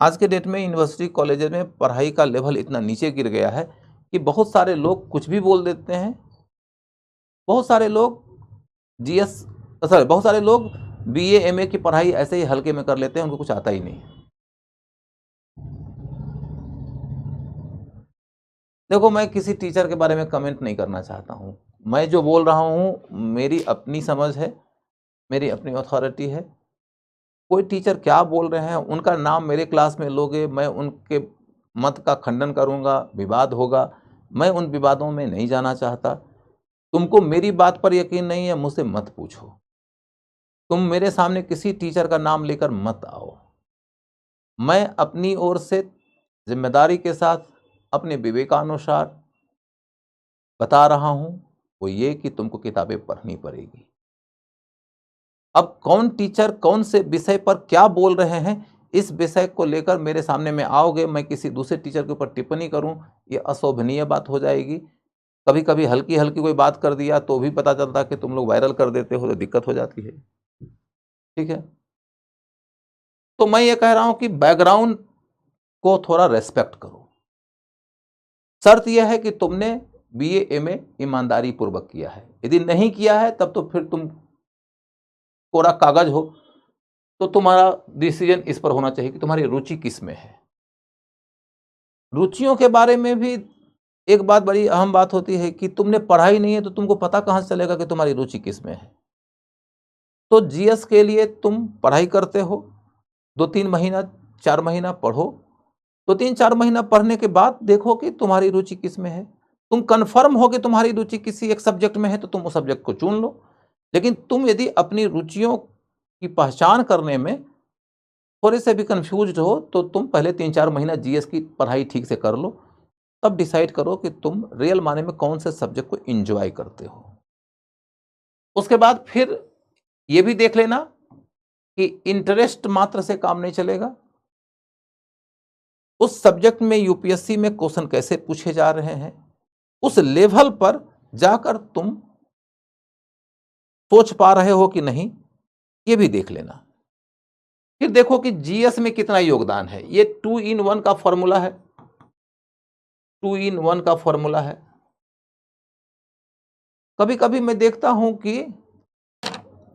आज के डेट में यूनिवर्सिटी कॉलेज में पढ़ाई का लेवल इतना नीचे गिर गया है कि बहुत सारे लोग कुछ भी बोल देते हैं। बहुत सारे लोग बहुत सारे लोग बीए एमए की पढ़ाई ऐसे ही हल्के में कर लेते हैं, उनको कुछ आता ही नहीं। देखो, मैं किसी टीचर के बारे में कमेंट नहीं करना चाहता हूं। मैं जो बोल रहा हूं मेरी अपनी समझ है, मेरी अपनी अथॉरिटी है। कोई टीचर क्या बोल रहे हैं, उनका नाम मेरे क्लास में लोगे, मैं उनके मत का खंडन करूंगा, विवाद होगा। मैं उन विवादों में नहीं जाना चाहता। तुमको मेरी बात पर यकीन नहीं है, मुझसे मत पूछो। तुम मेरे सामने किसी टीचर का नाम लेकर मत आओ। मैं अपनी ओर से जिम्मेदारी के साथ अपने विवेकानुसार बता रहा हूं, वो ये कि तुमको किताबें पढ़नी पड़ेगी। अब कौन टीचर कौन से विषय पर क्या बोल रहे हैं, इस विषय को लेकर मेरे सामने में आओगे, मैं किसी दूसरे टीचर के ऊपर टिप्पणी करूं, ये अशोभनीय बात हो जाएगी। कभी कभी हल्की हल्की कोई बात कर दिया तो भी पता चलता कि तुम लोग वायरल कर देते हो, तो दिक्कत हो जाती है। ठीक है, तो मैं ये कह रहा हूं कि बैकग्राउंड को थोड़ा रेस्पेक्ट करो। शर्त यह है कि तुमने बीए एमए ईमानदारी पूर्वक किया है। यदि नहीं किया है तब तो फिर तुम कोरा कागज हो। तो तुम्हारा डिसीजन इस पर होना चाहिए कि तुम्हारी रुचि किस में है। रुचियों के बारे में भी एक बात बड़ी अहम बात होती है कि तुमने पढ़ाई नहीं है तो तुमको पता कहां से चलेगा कि तुम्हारी रुचि किस में है। तो जीएस के लिए तुम पढ़ाई करते हो, 2-3 महीना 4 महीना पढ़ो। 2-3-4 महीना पढ़ने के बाद देखो कि तुम्हारी रुचि किस में है। तुम कंफर्म हो कि तुम्हारी रुचि किसी एक सब्जेक्ट में है तो तुम उस सब्जेक्ट को चुन लो। लेकिन तुम यदि अपनी रुचियों की पहचान करने में थोड़े से भी कंफ्यूज्ड हो तो तुम पहले 3-4 महीना जीएस की पढ़ाई ठीक से कर लो, तब डिसाइड करो कि तुम रियल माने में कौन से सब्जेक्ट को एंजॉय करते हो। उसके बाद फिर यह भी देख लेना कि इंटरेस्ट मात्र से काम नहीं चलेगा। उस सब्जेक्ट में यूपीएससी में क्वेश्चन कैसे पूछे जा रहे हैं, उस लेवल पर जाकर तुम सोच पा रहे हो कि नहीं, ये भी देख लेना। फिर देखो कि जीएस में कितना योगदान है। ये 2 in 1 का फॉर्मूला है। 2 in 1 का फॉर्मूला है। कभी कभी मैं देखता हूं कि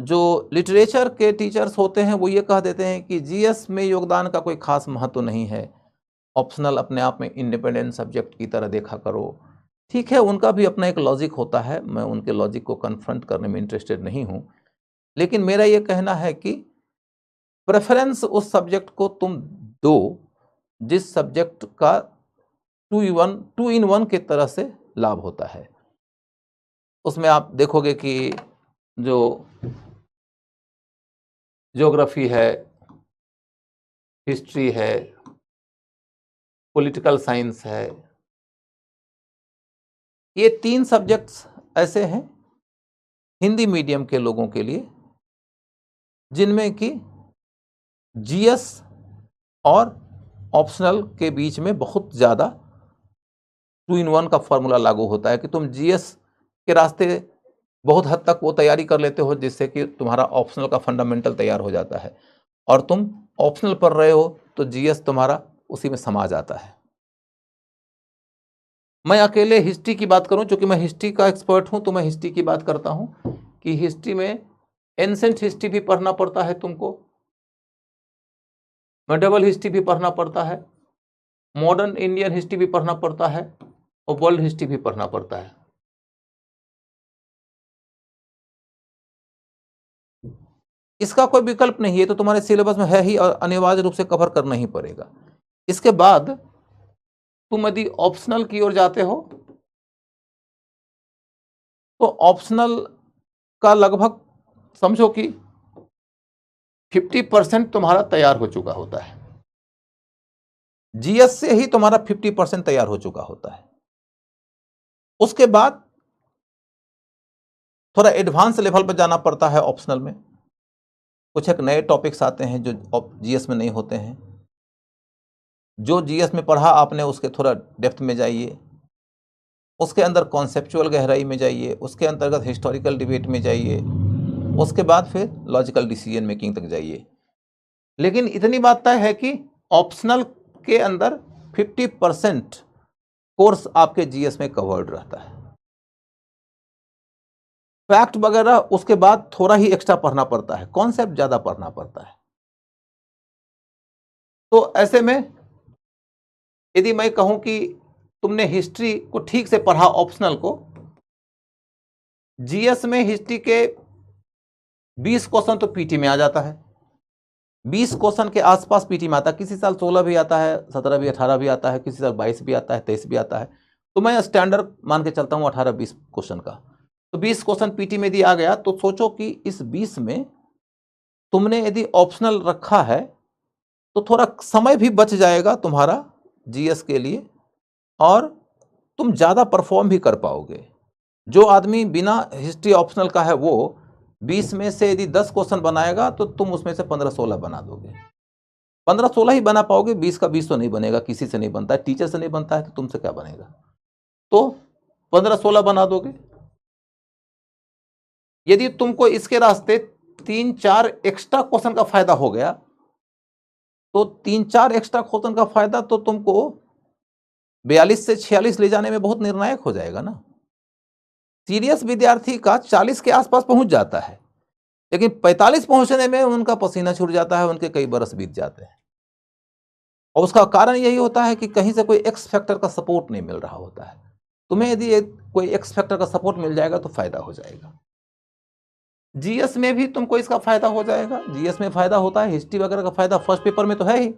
जो लिटरेचर के टीचर्स होते हैं वो ये कह देते हैं कि जीएस में योगदान का कोई खास महत्व नहीं है, ऑप्शनल अपने आप में इंडिपेंडेंट सब्जेक्ट की तरह देखा करो। ठीक है, उनका भी अपना एक लॉजिक होता है, मैं उनके लॉजिक को कन्फ्रंट करने में इंटरेस्टेड नहीं हूं। लेकिन मेरा ये कहना है कि प्रेफरेंस उस सब्जेक्ट को तुम दो जिस सब्जेक्ट का 2 in 1 के तरह से लाभ होता है। उसमें आप देखोगे कि जो ज्योग्राफी है, हिस्ट्री है, पॉलिटिकल साइंस है, ये 3 सब्जेक्ट्स ऐसे हैं हिंदी मीडियम के लोगों के लिए जिनमें कि जीएस और ऑप्शनल के बीच में बहुत ज़्यादा 2 in 1 का फॉर्मूला लागू होता है कि तुम जीएस के रास्ते बहुत हद तक वो तैयारी कर लेते हो जिससे कि तुम्हारा ऑप्शनल का फंडामेंटल तैयार हो जाता है, और तुम ऑप्शनल पढ़ रहे हो तो जीएस तुम्हारा उसी में समा जाता है। मैं अकेले हिस्ट्री की बात करूं, चूंकि मैं हिस्ट्री का एक्सपर्ट हूं तो मैं हिस्ट्री की बात करता हूं कि हिस्ट्री में एंसेंट हिस्ट्री भी पढ़ना पड़ता है तुमको, मेडिवल हिस्ट्री भी पढ़ना पड़ता है, मॉडर्न इंडियन हिस्ट्री भी पढ़ना पड़ता है और वर्ल्ड हिस्ट्री भी पढ़ना पड़ता है। इसका कोई विकल्प नहीं है, तो तुम्हारे सिलेबस में है ही और अनिवार्य रूप से कवर करना ही पड़ेगा। इसके बाद तुम यदि ऑप्शनल की ओर जाते हो तो ऑप्शनल का लगभग समझो कि 50% तुम्हारा तैयार हो चुका होता है। जीएस से ही तुम्हारा 50% तैयार हो चुका होता है। उसके बाद थोड़ा एडवांस लेवल पर जाना पड़ता है ऑप्शनल में। कुछ एक नए टॉपिक्स आते हैं जो जीएस में नहीं होते हैं। जो जीएस में पढ़ा आपने उसके थोड़ा डेप्थ में जाइए, उसके अंदर कॉन्सेप्चुअल गहराई में जाइए, उसके अंतर्गत हिस्टोरिकल डिबेट में जाइए, उसके बाद फिर लॉजिकल डिसीजन मेकिंग तक जाइए। लेकिन इतनी बात तय है कि ऑप्शनल के अंदर 50% कोर्स आपके जीएस में कवर्ड रहता है। फैक्ट वगैरह उसके बाद थोड़ा ही एक्स्ट्रा पढ़ना पड़ता है, कॉन्सेप्ट ज्यादा पढ़ना पड़ता है। तो ऐसे में यदि मैं कहूं कि तुमने हिस्ट्री को ठीक से पढ़ा ऑप्शनल को, जीएस में हिस्ट्री के 20 क्वेश्चन तो पीटी में आ जाता है, 20 क्वेश्चन के आसपास पीटी में आता है। किसी साल 16 भी आता है, 17 भी, 18 भी आता है, किसी साल 22 भी आता है, 23 भी आता है। तो मैं स्टैंडर्ड मान के चलता हूं 18-20 क्वेश्चन का। तो 20 क्वेश्चन पीटी में दिया गया, तो सोचो कि इस 20 में तुमने यदि ऑप्शनल रखा है तो थोड़ा समय भी बच जाएगा तुम्हारा जीएस के लिए और तुम ज्यादा परफॉर्म भी कर पाओगे। जो आदमी बिना हिस्ट्री ऑप्शनल का है वो 20 में से यदि 10 क्वेश्चन बनाएगा तो तुम उसमें से 15-16 बना दोगे। 15-16 ही बना पाओगे, 20 का 20 तो नहीं बनेगा, किसी से नहीं बनता है, टीचर से नहीं बनता है तो तुमसे क्या बनेगा। तो 15-16 बना दोगे। यदि तुमको इसके रास्ते 3-4 एक्स्ट्रा क्वेश्चन का फायदा हो गया तो 3-4 एक्स्ट्रा क्वेश्चन का फायदा तो तुमको 42 से 46 ले जाने में बहुत निर्णायक हो जाएगा ना। सीरियस विद्यार्थी का 40 के आसपास पहुंच जाता है, लेकिन 45 पहुंचने में उनका पसीना छूट जाता है, उनके कई बरस बीत जाते हैं। और उसका कारण यही होता है कि कहीं से कोई एक्स फैक्टर का सपोर्ट नहीं मिल रहा होता है। तुम्हें यदि कोई एक्स फैक्टर का सपोर्ट मिल जाएगा तो फायदा हो जाएगा। जीएस में भी तुमको इसका फायदा हो जाएगा। जीएस में फायदा होता है, हिस्ट्री वगैरह का फायदा फर्स्ट पेपर में तो है ही।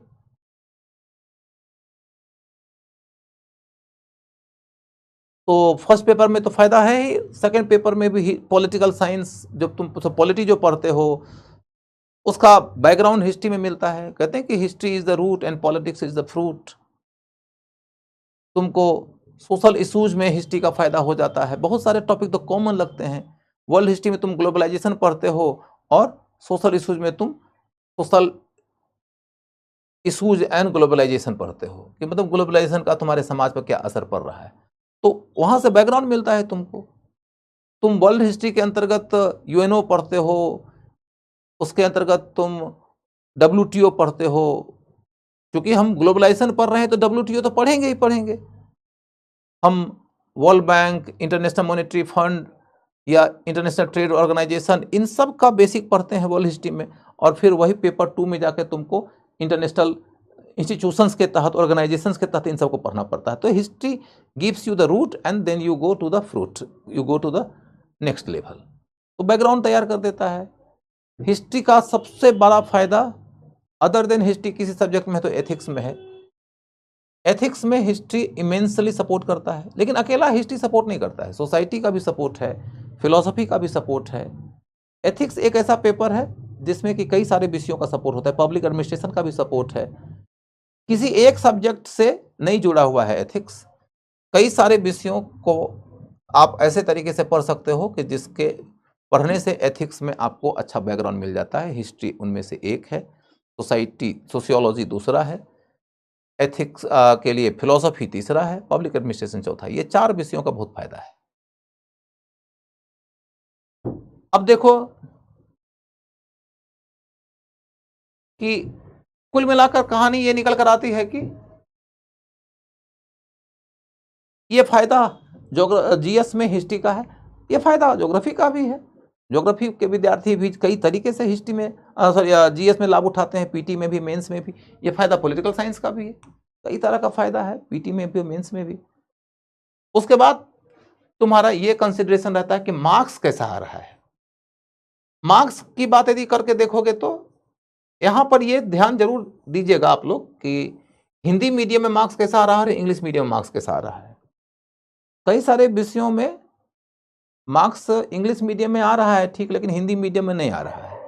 तो फर्स्ट पेपर में तो फायदा है ही, सेकंड पेपर में भी पॉलिटिकल साइंस जब तुम पॉलिटी जो पढ़ते हो उसका बैकग्राउंड हिस्ट्री में मिलता है। कहते हैं कि history is the root and politics is the fruit. तुमको सोशल इश्यूज में हिस्ट्री का फायदा हो जाता है। बहुत सारे टॉपिक तो कॉमन लगते हैं। वर्ल्ड हिस्ट्री में तुम ग्लोबलाइजेशन पढ़ते हो और सोशल इश्यूज में तुम सोशल इश्यूज एंड ग्लोबलाइजेशन पढ़ते हो कि मतलब ग्लोबलाइजेशन का तुम्हारे समाज पर क्या असर पड़ रहा है। तो वहां से बैकग्राउंड मिलता है तुमको। तुम वर्ल्ड हिस्ट्री के अंतर्गत यूएनओ पढ़ते हो, उसके अंतर्गत तुम डब्ल्यूटीओ पढ़ते हो। क्योंकि हम ग्लोबलाइजेशन पढ़ रहे हैं तो डब्ल्यूटीओ तो पढ़ेंगे ही पढ़ेंगे। हम world bank, international monetary fund या इंटरनेशनल ट्रेड ऑर्गेनाइजेशन, इन सब का बेसिक पढ़ते हैं वर्ल्ड हिस्ट्री में। और फिर वही पेपर 2 में जाके तुमको इंटरनेशनल इंस्टीट्यूशंस के तहत, ऑर्गेनाइजेशंस के तहत इन सबको पढ़ना पड़ता है। तो history gives you the root and then you go to the fruit, you go to the next level. तो बैकग्राउंड तैयार कर देता है। हिस्ट्री का सबसे बड़ा फायदा अदर देन हिस्ट्री किसी सब्जेक्ट में है तो एथिक्स में है। एथिक्स में हिस्ट्री इमेंसली सपोर्ट करता है, लेकिन अकेला हिस्ट्री सपोर्ट नहीं करता है, सोसाइटी का भी सपोर्ट है, फिलॉसफी का भी सपोर्ट है। एथिक्स एक ऐसा पेपर है जिसमें कि कई सारे विषयों का सपोर्ट होता है, पब्लिक एडमिनिस्ट्रेशन का भी सपोर्ट है। किसी एक सब्जेक्ट से नहीं जुड़ा हुआ है एथिक्स। कई सारे विषयों को आप ऐसे तरीके से पढ़ सकते हो कि जिसके पढ़ने से एथिक्स में आपको अच्छा बैकग्राउंड मिल जाता है। हिस्ट्री उनमें से एक है, सोसाइटी सोशियोलॉजी दूसरा है, एथिक्स के लिए फिलॉसफी तीसरा है, पब्लिक एडमिनिस्ट्रेशन चौथा है। ये 4 विषयों का बहुत फायदा है। अब देखो कि कुल मिलाकर कहानी ये निकल कर आती है कि ये फ़ायदा जीएस में हिस्ट्री का है, ये फ़ायदा ज्योग्राफी का भी है। ज्योग्राफी के विद्यार्थी भी कई तरीके से हिस्ट्री में जीएस में लाभ उठाते हैं, पीटी में भी, मेंस में भी। ये फ़ायदा पॉलिटिकल साइंस का भी है, कई तरह का फ़ायदा है, पीटी में भी, मेंस में भी। उसके बाद तुम्हारा ये कंसिडरेशन रहता है कि मार्क्स कैसा आ रहा है। मार्क्स की बात यदि करके देखोगे तो यहाँ पर ये ध्यान जरूर दीजिएगा आप लोग कि हिंदी मीडियम में मार्क्स कैसा आ रहा है और इंग्लिश मीडियम में मार्क्स कैसा आ रहा है। कई सारे विषयों में मार्क्स इंग्लिश मीडियम में आ रहा है ठीक, लेकिन हिंदी मीडियम में नहीं आ रहा है।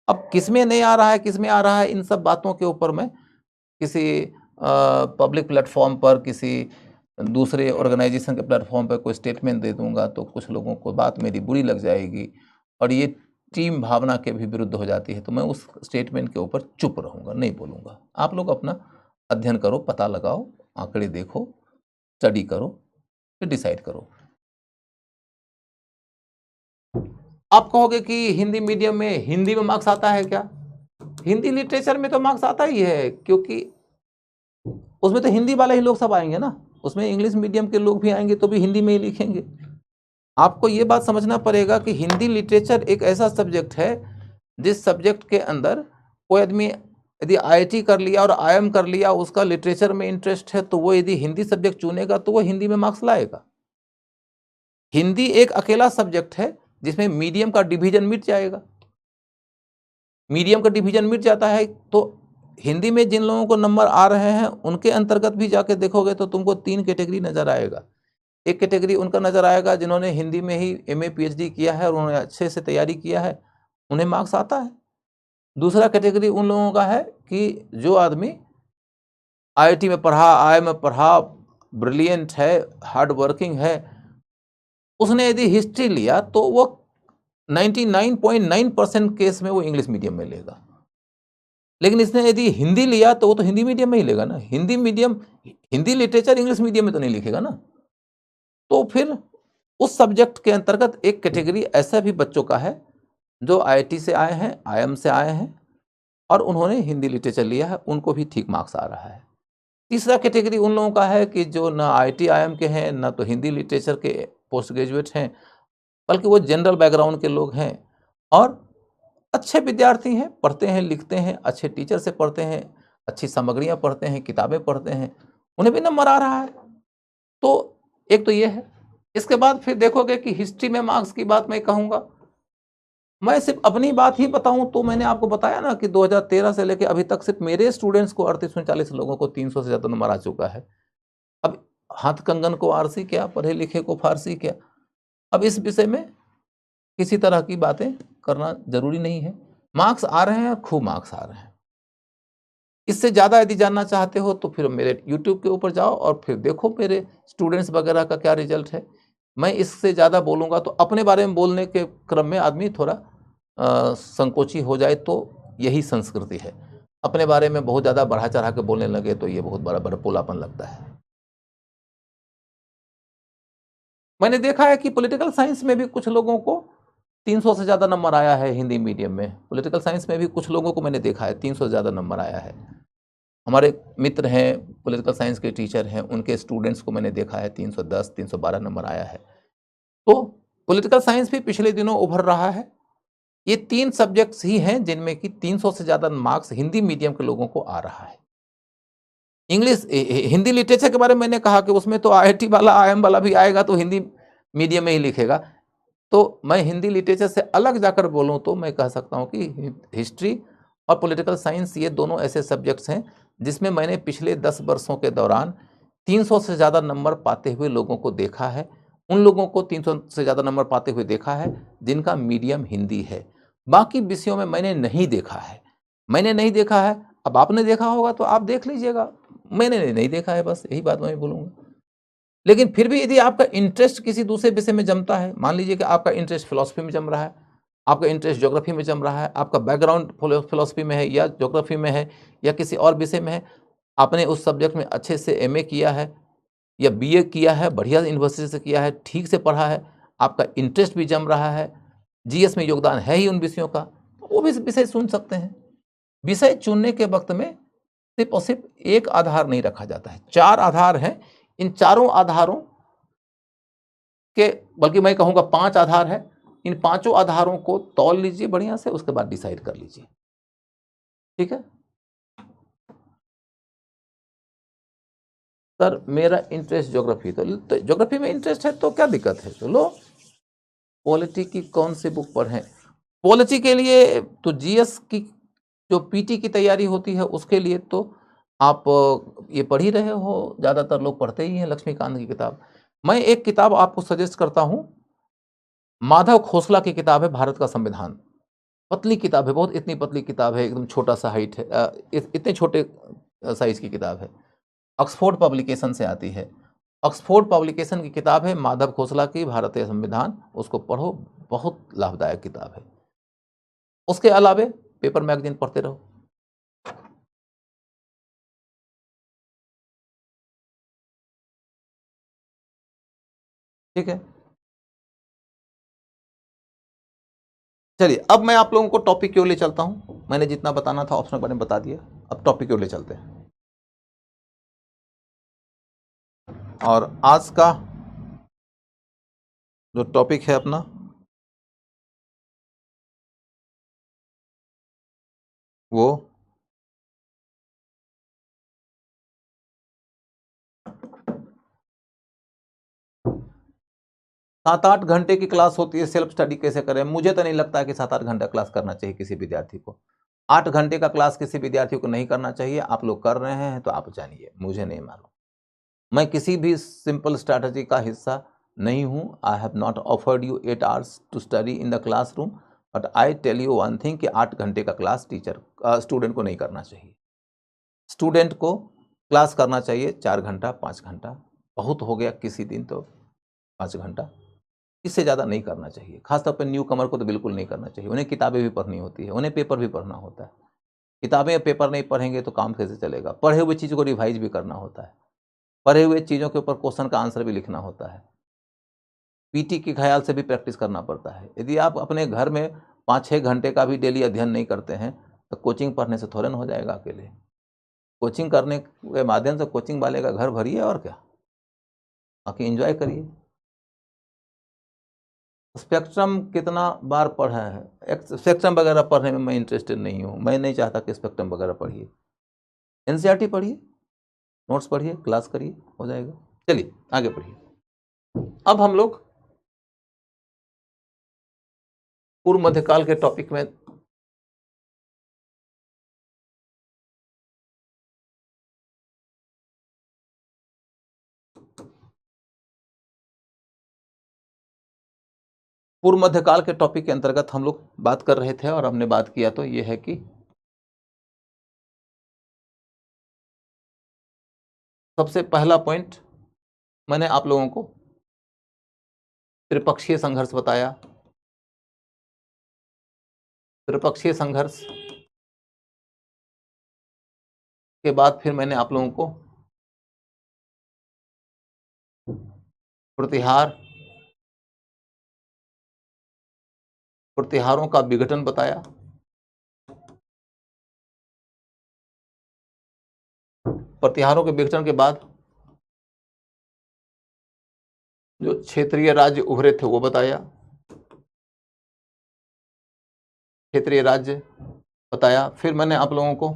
अब किस में नहीं आ रहा है, किस में आ रहा है, इन सब बातों के ऊपर मैं किसी पब्लिक प्लेटफॉर्म पर, किसी दूसरे ऑर्गेनाइजेशन के प्लेटफॉर्म पर कोई स्टेटमेंट दे दूंगा तो कुछ लोगों को बात मेरी बुरी लग जाएगी और ये टीम भावना के भी विरुद्ध हो जाती है, तो मैं उस स्टेटमेंट के ऊपर चुप रहूंगा, नहीं बोलूंगा। आप लोग अपना अध्ययन करो, पता लगाओ, आंकड़े देखो, स्टडी करो, फिर डिसाइड करो। आप कहोगे कि हिंदी मीडियम में हिंदी में मार्क्स आता है क्या? हिंदी लिटरेचर में तो मार्क्स आता ही है, क्योंकि उसमें तो हिंदी वाले ही लोग सब आएंगे ना, उसमें इंग्लिश मीडियम के लोग भी आएंगे तो भी हिंदी में ही लिखेंगे। आपको ये बात समझना पड़ेगा कि हिंदी लिटरेचर एक ऐसा सब्जेक्ट है जिस सब्जेक्ट के अंदर कोई आदमी यदि आईआईटी कर लिया और आईएम कर लिया, उसका लिटरेचर में इंटरेस्ट है, तो वो यदि हिंदी सब्जेक्ट चुनेगा तो वो हिंदी में मार्क्स लाएगा। हिंदी एक अकेला सब्जेक्ट है जिसमें मीडियम का डिवीजन मिट जाएगा। मीडियम का डिवीजन मिट जाता है तो हिंदी में जिन लोगों को नंबर आ रहे हैं उनके अंतर्गत भी जाके देखोगे तो तुमको 3 कैटेगरी नजर आएगा। एक कैटेगरी उनका नजर आएगा जिन्होंने हिंदी में ही एमए पीएचडी किया है और उन्होंने अच्छे से तैयारी किया है, उन्हें मार्क्स आता है। दूसरा कैटेगरी उन लोगों का है कि जो आदमी आईआईटी में पढ़ा, आईआईएम में पढ़ा, ब्रिलियंट है, हार्ड वर्किंग है, उसने यदि हिस्ट्री लिया तो वो 99.9% केस में वो इंग्लिश मीडियम में लेगा। लेकिन इसने यदि हिंदी लिया तो वो तो हिंदी मीडियम में ही लेगा ना। Hindi medium, Hindi literature English medium में तो नहीं लिखेगा ना। तो फिर उस सब्जेक्ट के अंतर्गत एक कैटेगरी ऐसा भी बच्चों का है जो आईआईटी से आए हैं, आईएम से आए हैं और उन्होंने हिंदी लिटरेचर लिया है, उनको भी ठीक मार्क्स आ रहा है। तीसरा कैटेगरी उन लोगों का है कि जो ना आईआईटी आईएम के हैं, ना तो हिंदी लिटरेचर के पोस्ट ग्रेजुएट हैं, बल्कि वो जनरल बैकग्राउंड के लोग हैं और अच्छे विद्यार्थी हैं, पढ़ते हैं, लिखते हैं, अच्छे टीचर से पढ़ते हैं, अच्छी सामग्रियां पढ़ते हैं, किताबें पढ़ते हैं, उन्हें भी नंबर आ रहा है। तो एक तो ये है। इसके बाद फिर देखोगे कि हिस्ट्री में मार्क्स की बात मैं कहूँगा, मैं सिर्फ अपनी बात ही बताऊं तो मैंने आपको बताया ना कि 2013 से लेकर अभी तक सिर्फ मेरे स्टूडेंट्स को 3840 लोगों को 300 से ज़्यादा नंबर आ चुका है। अब हाथ कंगन को आरसी क्या, पढ़े लिखे को फारसी क्या। अब इस विषय में किसी तरह की बातें करना जरूरी नहीं है। मार्क्स आ रहे हैं, खूब मार्क्स आ रहे हैं। इससे ज़्यादा यदि जानना चाहते हो तो फिर मेरे यूट्यूब के ऊपर जाओ और फिर देखो मेरे स्टूडेंट्स वगैरह का क्या रिजल्ट है। मैं इससे ज़्यादा बोलूँगा तो अपने बारे में बोलने के क्रम में आदमी थोड़ा संकोची हो जाए, तो यही संस्कृति है। अपने बारे में बहुत ज़्यादा बढ़ा चढ़ा के बोलने लगे तो ये बहुत बड़ा बड़पोलापन लगता है। मैंने देखा है कि पॉलिटिकल साइंस में भी कुछ लोगों को 300 से ज़्यादा नंबर आया है हिंदी मीडियम में। पॉलिटिकल साइंस में भी कुछ लोगों को मैंने देखा है 300 से ज़्यादा नंबर आया है। हमारे मित्र हैं, पॉलिटिकल साइंस के टीचर हैं, उनके स्टूडेंट्स को मैंने देखा है 310, 312 नंबर आया है। तो पॉलिटिकल साइंस भी पिछले दिनों उभर रहा है। ये 3 सब्जेक्ट्स ही हैं जिनमें कि 300 से ज़्यादा मार्क्स हिंदी मीडियम के लोगों को आ रहा है। इंग्लिश हिंदी लिटरेचर के बारे में मैंने कहा कि उसमें तो आईआईटी वाला, आईएम वाला भी आएगा तो हिंदी मीडियम में ही लिखेगा। तो मैं हिंदी लिटरेचर से अलग जाकर बोलूं तो मैं कह सकता हूं कि हिस्ट्री और पॉलिटिकल साइंस ये दोनों ऐसे सब्जेक्ट्स हैं जिसमें मैंने पिछले 10 वर्षों के दौरान 300 से ज़्यादा नंबर पाते हुए लोगों को देखा है। उन लोगों को 300 से ज़्यादा नंबर पाते हुए देखा है जिनका मीडियम हिंदी है। बाकी विषयों में मैंने नहीं देखा है, मैंने नहीं देखा है। अब आपने देखा होगा तो आप देख लीजिएगा, मैंने नहीं देखा है, बस यही बात मैं बोलूँगा। लेकिन फिर भी यदि आपका इंटरेस्ट किसी दूसरे विषय में जमता है, मान लीजिए कि आपका इंटरेस्ट फिलॉसफी में जम रहा है, आपका इंटरेस्ट ज्योग्राफी में जम रहा है, आपका बैकग्राउंड फिलॉसफी में है या ज्योग्राफी में है या किसी और विषय में है, आपने उस सब्जेक्ट में अच्छे से एमए किया है या बीए किया है, बढ़िया यूनिवर्सिटी से किया है, ठीक से पढ़ा है, आपका इंटरेस्ट भी जम रहा है, जीएस में योगदान है ही उन विषयों का, तो वो भी विषय चुन सकते हैं। विषय चुनने के वक्त में सिर्फ और सिर्फ एक आधार नहीं रखा जाता है, 4 आधार हैं। इन चारों आधारों इसके बल्कि मैं कहूँगा 5 आधार है। इन पांचों आधारों को तौल लीजिए बढ़िया से, उसके बाद डिसाइड कर लीजिए। ठीक है सर, मेरा इंटरेस्ट ज्योग्राफी, तो ज्योग्राफी में इंटरेस्ट है तो क्या दिक्कत है, चलो पॉलिटी की कौन सी बुक पढ़ें। पॉलिटी के लिए तो जीएस की जो पीटी की तैयारी होती है उसके लिए तो आप ये पढ़ ही रहे हो, ज़्यादातर लोग पढ़ते ही हैं लक्ष्मीकांत की किताब। मैं एक किताब आपको सजेस्ट करता हूँ, माधव खोसला की किताब है भारत का संविधान। पतली किताब है, बहुत इतनी पतली किताब है, एकदम छोटा सा हाइट है, इतने छोटे साइज की किताब है। ऑक्सफोर्ड पब्लिकेशन से आती है, ऑक्सफोर्ड पब्लिकेशन की किताब है माधव खोसला की भारतीय संविधान, उसको पढ़ो, बहुत लाभदायक किताब है। उसके अलावे पेपर मैगजीन पढ़ते रहो। ठीक है, चलिए अब मैं आप लोगों को टॉपिक क्यों ले चलता हूं। मैंने जितना बताना था ऑप्शन के बारे में बता दिया, अब टॉपिक क्यों ले चलते हैं। और आज का जो टॉपिक है अपना, वो 7-8 घंटे की क्लास होती है, सेल्फ स्टडी कैसे करें। मुझे तो नहीं लगता है कि 7-8 घंटा क्लास करना चाहिए किसी विद्यार्थी को। 8 घंटे का क्लास किसी विद्यार्थी को नहीं करना चाहिए। आप लोग कर रहे हैं तो आप जानिए, मुझे नहीं मालूम। मैं किसी भी सिंपल स्ट्रैटेजी का हिस्सा नहीं हूं। I have not offered you 8 hours to study in the classroom, but I tell you one thing कि 8 घंटे का क्लास स्टूडेंट को नहीं करना चाहिए। स्टूडेंट को क्लास करना चाहिए 4 घंटा 5 घंटा, बहुत हो गया किसी दिन तो 5 घंटा, इससे ज़्यादा नहीं करना चाहिए। खासतौर पर न्यू कमर को तो बिल्कुल नहीं करना चाहिए। उन्हें किताबें भी पढ़नी होती है, उन्हें पेपर भी पढ़ना होता है। किताबें या पेपर नहीं पढ़ेंगे तो काम कैसे चलेगा। पढ़े हुए चीज़ को रिवाइज भी करना होता है, पढ़े हुए चीज़ों के ऊपर क्वेश्चन का आंसर भी लिखना होता है, पीटी के ख्याल से भी प्रैक्टिस करना पड़ता है। यदि आप अपने घर में 5-6 घंटे का भी डेली अध्ययन नहीं करते हैं तो कोचिंग पढ़ने से थोड़े न हो जाएगा अकेले। कोचिंग करने के माध्यम से कोचिंग वाले का घर भरिए और क्या, बाकी एंजॉय करिए। स्पेक्ट्रम कितना बार पढ़ा है, स्पेक्ट्रम वगैरह पढ़ने में मैं इंटरेस्टेड नहीं हूँ। मैं नहीं चाहता कि स्पेक्ट्रम वगैरह पढ़िए। एनसीईआरटी पढ़िए, नोट्स पढ़िए, क्लास करिए, हो जाएगा। चलिए आगे पढ़िए। अब हम लोग पूर्व मध्यकाल के टॉपिक में पूर्व मध्यकाल के टॉपिक के अंतर्गत हम लोग बात कर रहे थे और हमने बात किया तो यह है कि सबसे पहला पॉइंट मैंने आप लोगों को त्रिपक्षीय संघर्ष बताया। त्रिपक्षीय संघर्ष के बाद फिर मैंने आप लोगों को प्रतिहार, प्रतिहारों का विघटन बताया। प्रतिहारों के विघटन के बाद जो क्षेत्रीय राज्य उभरे थे वो बताया। क्षेत्रीय राज्य बताया। फिर मैंने आप लोगों को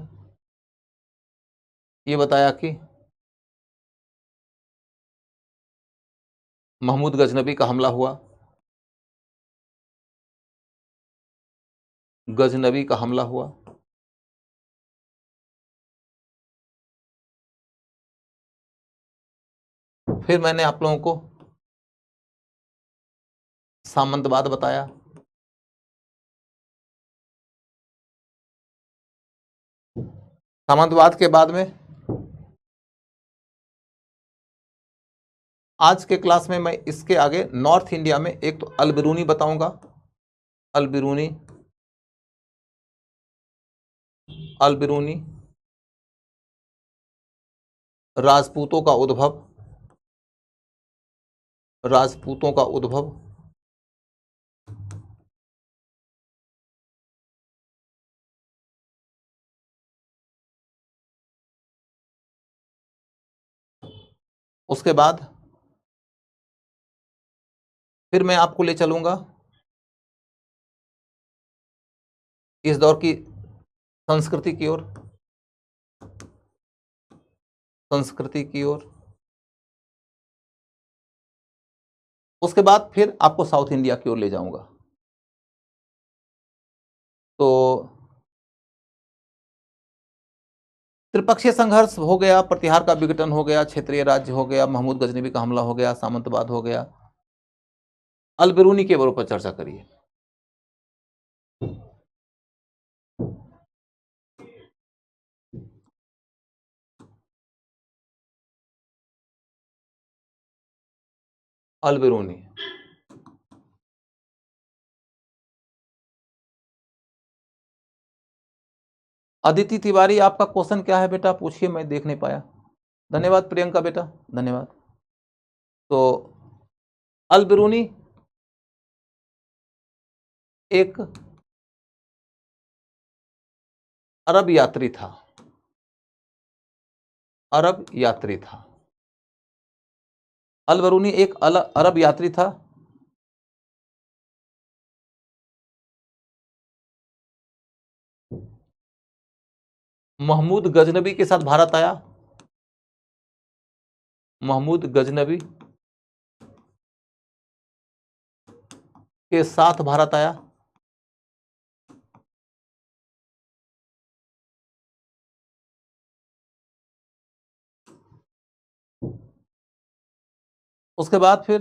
ये बताया कि महमूद गजनबी का हमला हुआ। गजनबी का हमला हुआ। फिर मैंने आप लोगों को सामंतवाद बताया। सामंतवाद के बाद में आज के क्लास में मैं इसके आगे नॉर्थ इंडिया में एक तो अलबिरूनी बताऊंगा। अलबिरूनी, अलबिरूनी, राजपूतों का उद्भव, राजपूतों का उद्भव, उसके बाद फिर मैं आपको ले चलूंगा इस दौर की संस्कृति की ओर, संस्कृति की ओर। उसके बाद फिर आपको साउथ इंडिया की ओर ले जाऊंगा। तो त्रिपक्षीय संघर्ष हो गया, प्रतिहार का विघटन हो गया, क्षेत्रीय राज्य हो गया, महमूद गजनबी का हमला हो गया, सामंतवाद हो गया। अल बिरूनी के ऊपर चर्चा करिए। अल बिरूनी, अदिति तिवारी, आपका क्वेश्चन क्या है बेटा, पूछिए, मैं देख नहीं पाया। धन्यवाद प्रियंका बेटा, धन्यवाद। तो अल बिरूनी एक अरब यात्री था, अरब यात्री था। अल बिरूनी एक अरब यात्री था। महमूद गजनबी के साथ भारत आया, महमूद गजनबी के साथ भारत आया। उसके बाद फिर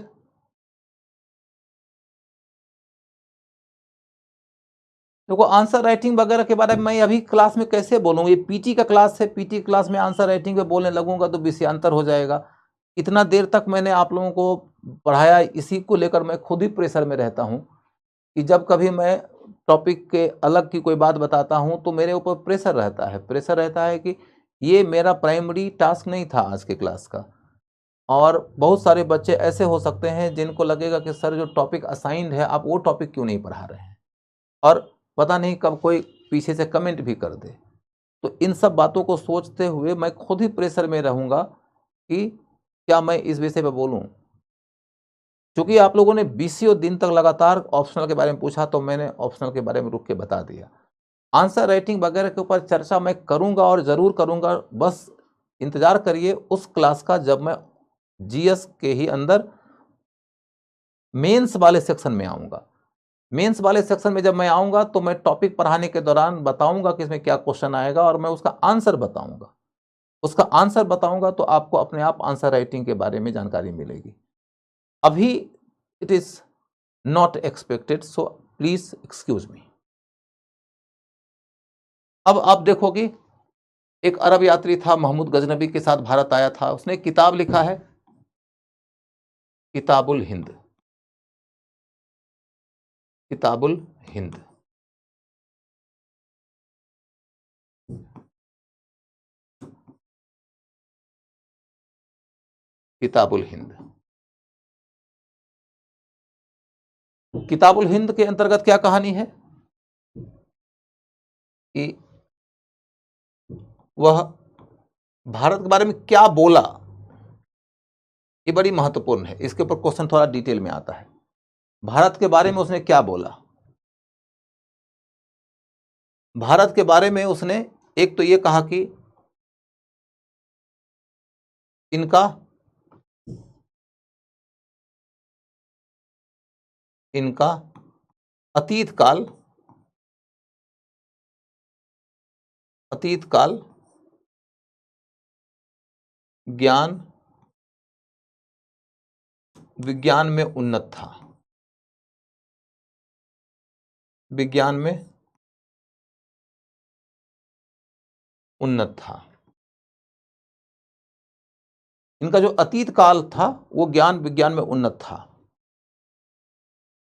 देखो, आंसर राइटिंग वगैरह के बारे में मैं अभी क्लास में कैसे बोलूँ, ये पीटी का क्लास है, पीटी क्लास में आंसर राइटिंग पे बोलने लगूंगा तो विषयांतर हो जाएगा। इतना देर तक मैंने आप लोगों को पढ़ाया, इसी को लेकर मैं खुद ही प्रेशर में रहता हूँ कि जब कभी मैं टॉपिक के अलग की कोई बात बताता हूँ तो मेरे ऊपर प्रेशर रहता है, प्रेशर रहता है कि ये मेरा प्राइमरी टास्क नहीं था आज के क्लास का। और बहुत सारे बच्चे ऐसे हो सकते हैं जिनको लगेगा कि सर जो टॉपिक असाइंड है आप वो टॉपिक क्यों नहीं पढ़ा रहे हैं, और पता नहीं कब कोई पीछे से कमेंट भी कर दे। तो इन सब बातों को सोचते हुए मैं खुद ही प्रेशर में रहूंगा कि क्या मैं इस विषय पर बोलूं। क्योंकि आप लोगों ने 20 दिन तक लगातार ऑप्शनल के बारे में पूछा तो मैंने ऑप्शनल के बारे में रुक के बता दिया। आंसर राइटिंग वगैरह के ऊपर चर्चा मैं करूंगा और ज़रूर करूंगा, बस इंतजार करिए उस क्लास का जब मैं जीएस के ही अंदर मेंस वाले सेक्शन में आऊंगा। मेंस वाले सेक्शन में जब मैं आऊंगा तो मैं टॉपिक पढ़ाने के दौरान बताऊंगा कि इसमें क्या क्वेश्चन आएगा और मैं उसका आंसर बताऊंगा। उसका आंसर बताऊंगा तो आपको अपने आप आंसर राइटिंग के बारे में जानकारी मिलेगी। अभी it is not expected, so please excuse me. अब आप देखो कि एक अरब यात्री था, महमूद गजनबी के साथ भारत आया था, उसने एक किताब लिखा है, किताबुल हिंद, किताबुल हिंद। किताबुल हिंद, किताबुल हिंद के अंतर्गत क्या कहानी है कि वह भारत के बारे में क्या बोला, ये बड़ी महत्वपूर्ण है। इसके ऊपर क्वेश्चन थोड़ा डिटेल में आता है। भारत के बारे में उसने क्या बोला, भारत के बारे में उसने एक तो ये कहा कि इनका इनका अतीत काल, अतीत काल ज्ञान विज्ञान में उन्नत था, विज्ञान में उन्नत था। इनका जो अतीत काल था वो ज्ञान विज्ञान में उन्नत था।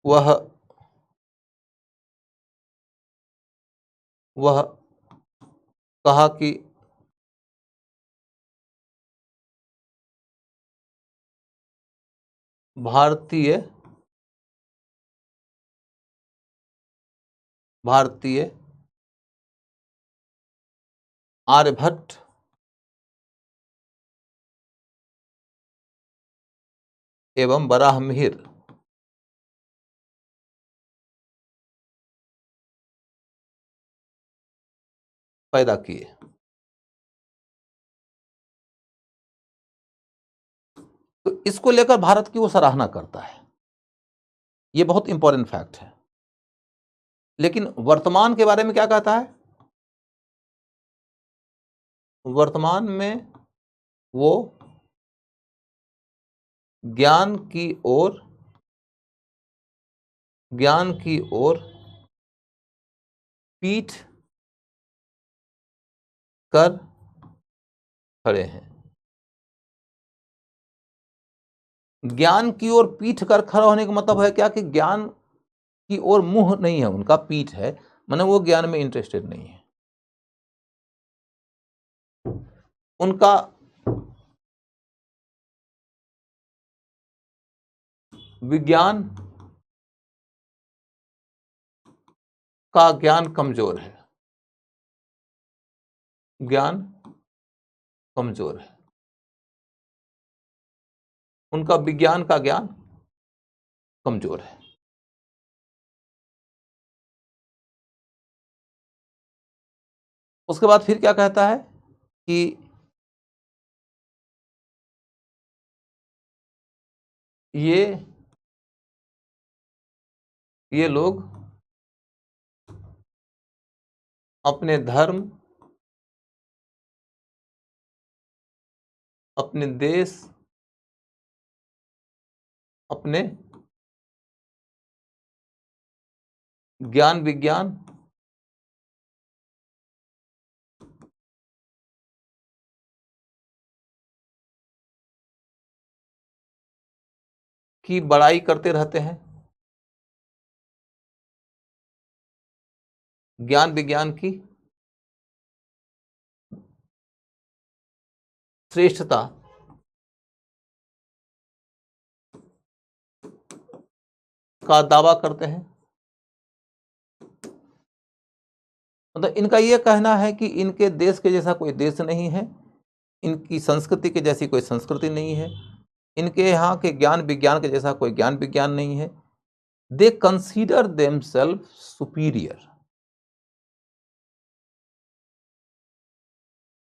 वह वह कहा कि भारतीय भारतीय आर्यभट्ट एवं बराहमिहिर पैदा किए। तो इसको लेकर भारत की वो सराहना करता है, ये बहुत इंपॉर्टेंट फैक्ट है। लेकिन वर्तमान के बारे में क्या कहता है? वर्तमान में वो ज्ञान की ओर पीठ कर खड़े हैं। ज्ञान की ओर पीठ कर खड़ा होने का मतलब है क्या? कि ज्ञान की ओर मुंह नहीं है उनका, पीठ है, माने वो ज्ञान में इंटरेस्टेड नहीं है। उनका विज्ञान का ज्ञान कमजोर है, ज्ञान कमजोर है, उनका विज्ञान का ज्ञान कमजोर है। उसके बाद फिर क्या कहता है कि ये लोग अपने धर्म, अपने देश, अपने ज्ञान विज्ञान की बड़ाई करते रहते हैं, ज्ञान विज्ञान की श्रेष्ठता का दावा करते हैं। मतलब इनका यह कहना है कि इनके देश के जैसा कोई देश नहीं है, इनकी संस्कृति के जैसी कोई संस्कृति नहीं है, इनके यहाँ के ज्ञान विज्ञान के जैसा कोई ज्ञान विज्ञान नहीं है। They consider themselves superior.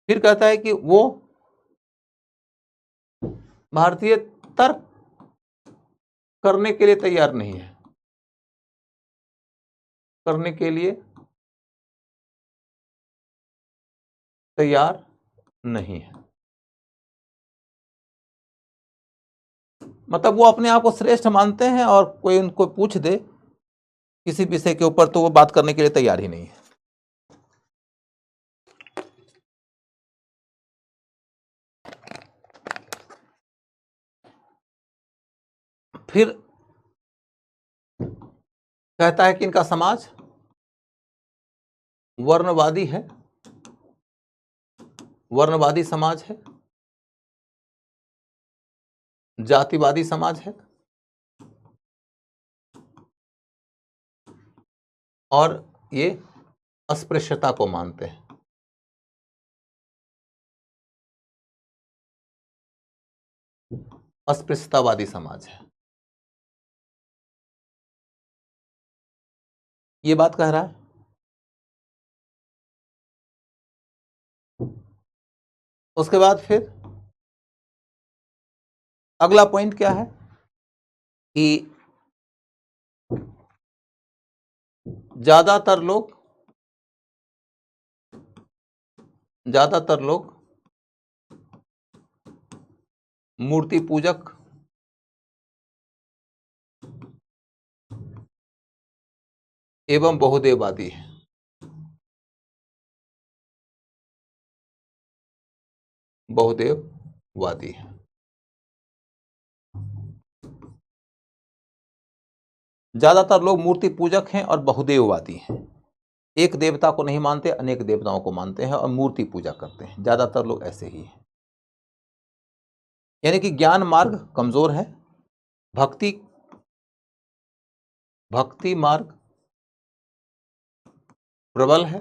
फिर कहता है कि वो भारतीय तर्क करने के लिए तैयार नहीं है, करने के लिए तैयार नहीं है। मतलब वो अपने आप को श्रेष्ठ मानते हैं और कोई उनको पूछ दे किसी विषय के ऊपर तो वो बात करने के लिए तैयार ही नहीं है। फिर कहता है कि इनका समाज वर्णवादी है, वर्णवादी समाज है, जातिवादी समाज है और ये अस्पृश्यता को मानते हैं। अस्पृश्यतावादी समाज है, ये बात कह रहा है। उसके बाद फिर अगला पॉइंट क्या है कि ज्यादातर लोग मूर्ति पूजक एवं बहुदेववादी है। बहुदेववादी है। ज्यादातर लोग मूर्ति पूजक हैं और बहुदेववादी हैं। एक देवता को नहीं मानते, अनेक देवताओं को मानते हैं और मूर्ति पूजा करते हैं। ज्यादातर लोग ऐसे ही हैं। यानी कि ज्ञान मार्ग कमजोर है, भक्ति मार्ग प्रबल है,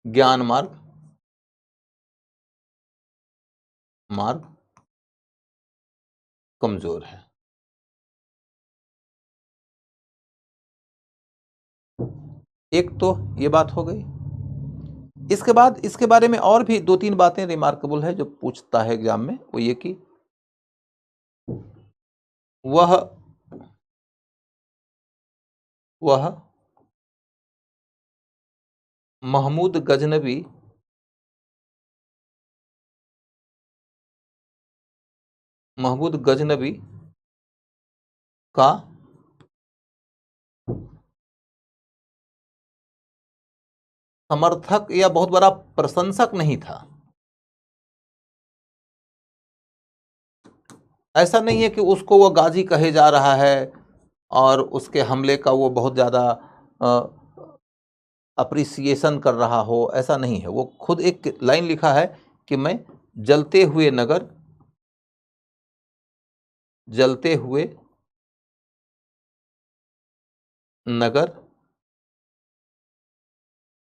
ज्ञान मार्ग कमजोर है। एक तो ये बात हो गई। इसके बाद इसके बारे में और भी 2-3 बातें रिमार्केबल है जो पूछता है एग्जाम में, वो ये कि वह महमूद गजनबी का समर्थक या बहुत बड़ा प्रशंसक नहीं था। ऐसा नहीं है कि उसको वो गाजी कहे जा रहा है और उसके हमले का वो बहुत ज़्यादा अप्रिसिएशन कर रहा हो, ऐसा नहीं है। वो खुद एक लाइन लिखा है कि मैं जलते हुए नगर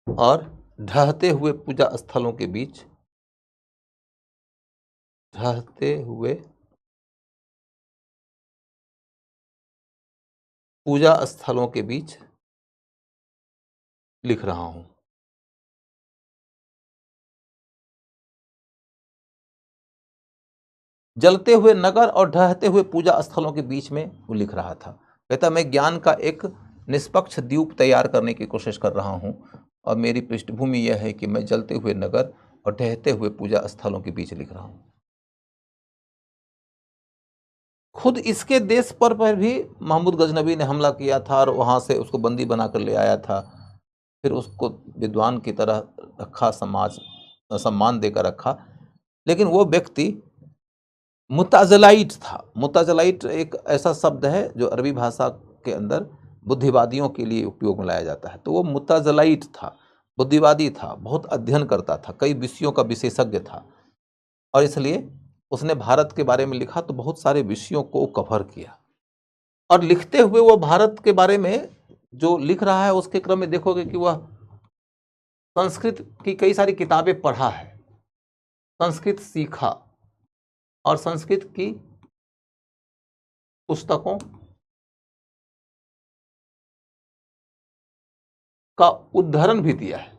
और ढहते हुए पूजा स्थलों के बीच लिख रहा हूं। जलते हुए नगर और ढहते हुए पूजा स्थलों के बीच में वो लिख रहा था। कहता मैं ज्ञान का एक निष्पक्ष द्वीप तैयार करने की कोशिश कर रहा हूं और मेरी पृष्ठभूमि यह है कि मैं जलते हुए नगर और ढहते हुए पूजा स्थलों के बीच लिख रहा हूं। खुद इसके देश पर भी महमूद गजनबी ने हमला किया था और वहां से उसको बंदी बनाकर ले आया था। फिर उसको विद्वान की तरह रखा, समाज सम्मान देकर रखा। लेकिन वो व्यक्ति मुताज़लाइट था। मुताज़लाइट एक ऐसा शब्द है जो अरबी भाषा के अंदर बुद्धिवादियों के लिए उपयोग में लाया जाता है। तो वो मुताज़लाइट था, बुद्धिवादी था, बहुत अध्ययन करता था, कई विषयों का विशेषज्ञ था और इसलिए उसने भारत के बारे में लिखा तो बहुत सारे विषयों को कवर किया। और लिखते हुए वो भारत के बारे में जो लिख रहा है उसके क्रम में देखोगे कि वह संस्कृत की कई सारी किताबें पढ़ा है, संस्कृत सीखा और संस्कृत की पुस्तकों का उद्धरण भी दिया है।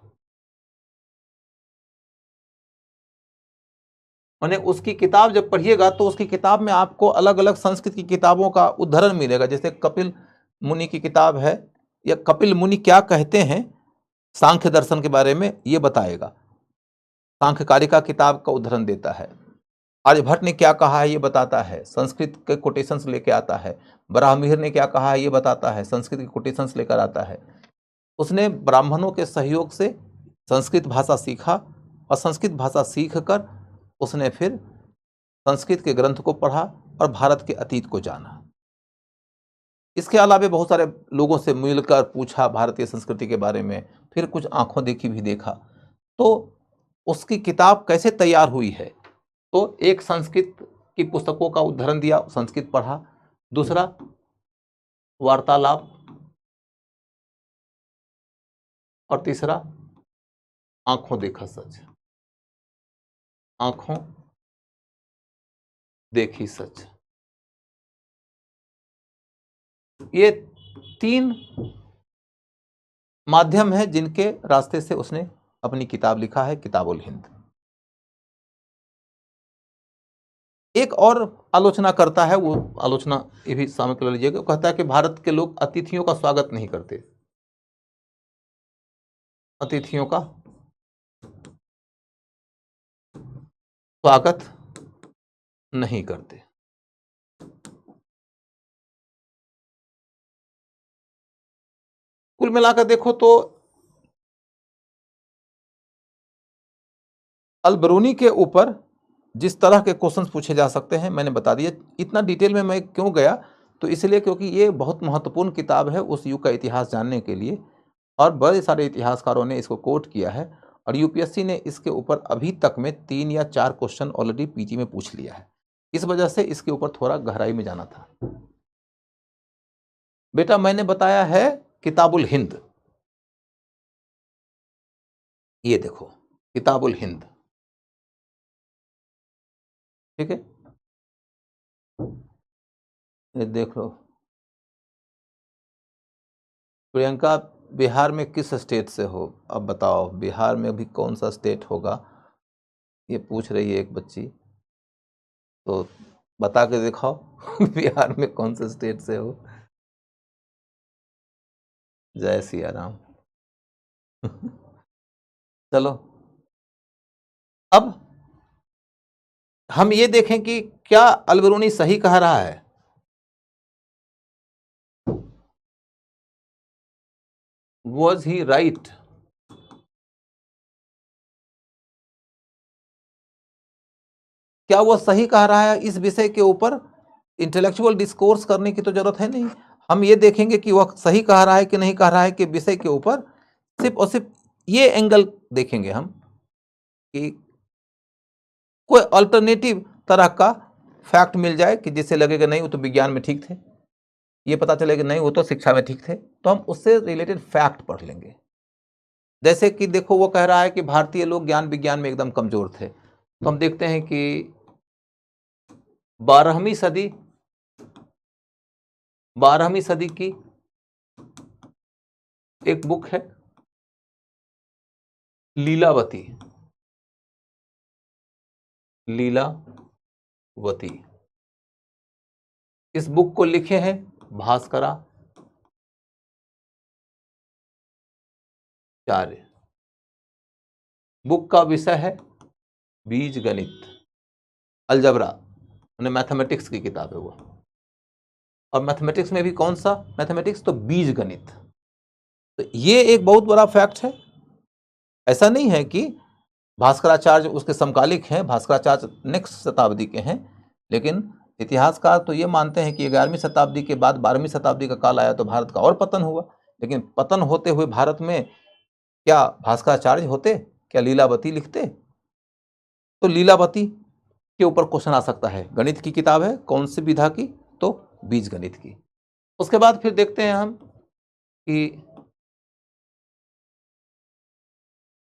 मैंने उसकी किताब जब पढ़िएगा तो उसकी किताब में आपको अलग अलग संस्कृत की किताबों का उद्धरण मिलेगा। जैसे कपिल मुनि की किताब है, या कपिल मुनि क्या कहते हैं सांख्य दर्शन के बारे में ये बताएगा। सांख्य कारिका किताब का उद्धरण देता है। आर्यभट्ट ने क्या कहा है ये बताता है, संस्कृत के कोटेशंस लेके आता है। ब्राह्मीर ने क्या कहा है ये बताता है, संस्कृत के कोटेशंस लेकर आता है। उसने ब्राह्मणों के सहयोग से संस्कृत भाषा सीखा और संस्कृत भाषा सीख कर उसने फिर संस्कृत के ग्रंथ को पढ़ा और भारत के अतीत को जाना। इसके अलावा बहुत सारे लोगों से मिलकर पूछा भारतीय संस्कृति के बारे में, फिर कुछ आंखों देखी भी देखा। तो उसकी किताब कैसे तैयार हुई है, तो एक संस्कृत की पुस्तकों का उद्धरण दिया, संस्कृत पढ़ा। दूसरा वार्तालाप और तीसरा आंखों देखा सच, आंखों देखी सच। ये 3 माध्यम है जिनके रास्ते से उसने अपनी किताब लिखा है, किताबुल हिंद। एक और आलोचना करता है, वो आलोचना ये भी शामिल कर लीजिएगा। कहता है कि भारत के लोग अतिथियों का स्वागत नहीं करते, अतिथियों का स्वागत नहीं करते। कुल मिलाकर देखो तो अल-बरूनी के ऊपर जिस तरह के क्वेश्चंस पूछे जा सकते हैं मैंने बता दिया। इतना डिटेल में मैं क्यों गया, तो इसलिए क्योंकि ये बहुत महत्वपूर्ण किताब है उस युग का इतिहास जानने के लिए, और बड़े सारे इतिहासकारों ने इसको कोट किया है और यूपीएससी ने इसके ऊपर अभी तक में 3 या 4 क्वेश्चन ऑलरेडी पीटी में पूछ लिया है। इस वजह से इसके ऊपर थोड़ा गहराई में जाना था। बेटा मैंने बताया है किताबुल हिंद, ये देखो किताबुल हिंद, ठीक है, ये देख लो। प्रियंका बिहार में किस स्टेट से हो? अब बताओ बिहार में भी कौन सा स्टेट होगा, ये पूछ रही है एक बच्ची। तो बता के दिखाओ बिहार में कौन से स्टेट से हो। जय सिया राम। चलो अब हम ये देखें कि क्या अलबरूनी सही कह रहा है। Was he right? क्या वो सही कह रहा है? इस विषय के ऊपर इंटेलेक्चुअल डिस्कोर्स करने की तो जरूरत है नहीं। हम ये देखेंगे कि वह सही कह रहा है कि नहीं कह रहा है, कि विषय के ऊपर सिर्फ और सिर्फ ये एंगल देखेंगे हम कि कोई अल्टरनेटिव तरह का फैक्ट मिल जाए कि जिससे लगेगा नहीं वो तो विज्ञान में ठीक थे, ये पता चलेगा नहीं वो तो शिक्षा में ठीक थे, तो हम उससे रिलेटेड फैक्ट पढ़ लेंगे। जैसे कि देखो वो कह रहा है कि भारतीय लोग ज्ञान विज्ञान में एकदम कमजोर थे, तो हम देखते हैं कि 12वीं सदी की एक बुक है लीलावती। इस बुक को लिखे हैं भास्कराचार्य। बुक का विषय है बीज गणित, अलजबरा, मैथमेटिक्स की किताब है वो। और मैथमेटिक्स में भी कौन सा मैथमेटिक्स, तो बीज गणित। तो ये एक बहुत बड़ा फैक्ट है। ऐसा नहीं है कि भास्कराचार्य उसके समकालिक हैं, भास्कराचार्य नेक्स्ट शताब्दी के हैं, लेकिन इतिहासकार तो ये मानते हैं कि 11वीं शताब्दी के बाद 12वीं शताब्दी का काल आया तो भारत का और पतन हुआ। लेकिन पतन होते हुए भारत में क्या भास्कराचार्य होते, क्या लीलावती लिखते? तो लीलावती के ऊपर क्वेश्चन आ सकता है। गणित की किताब है, कौन सी विधा की, तो बीज गणित की। उसके बाद फिर देखते हैं हम कि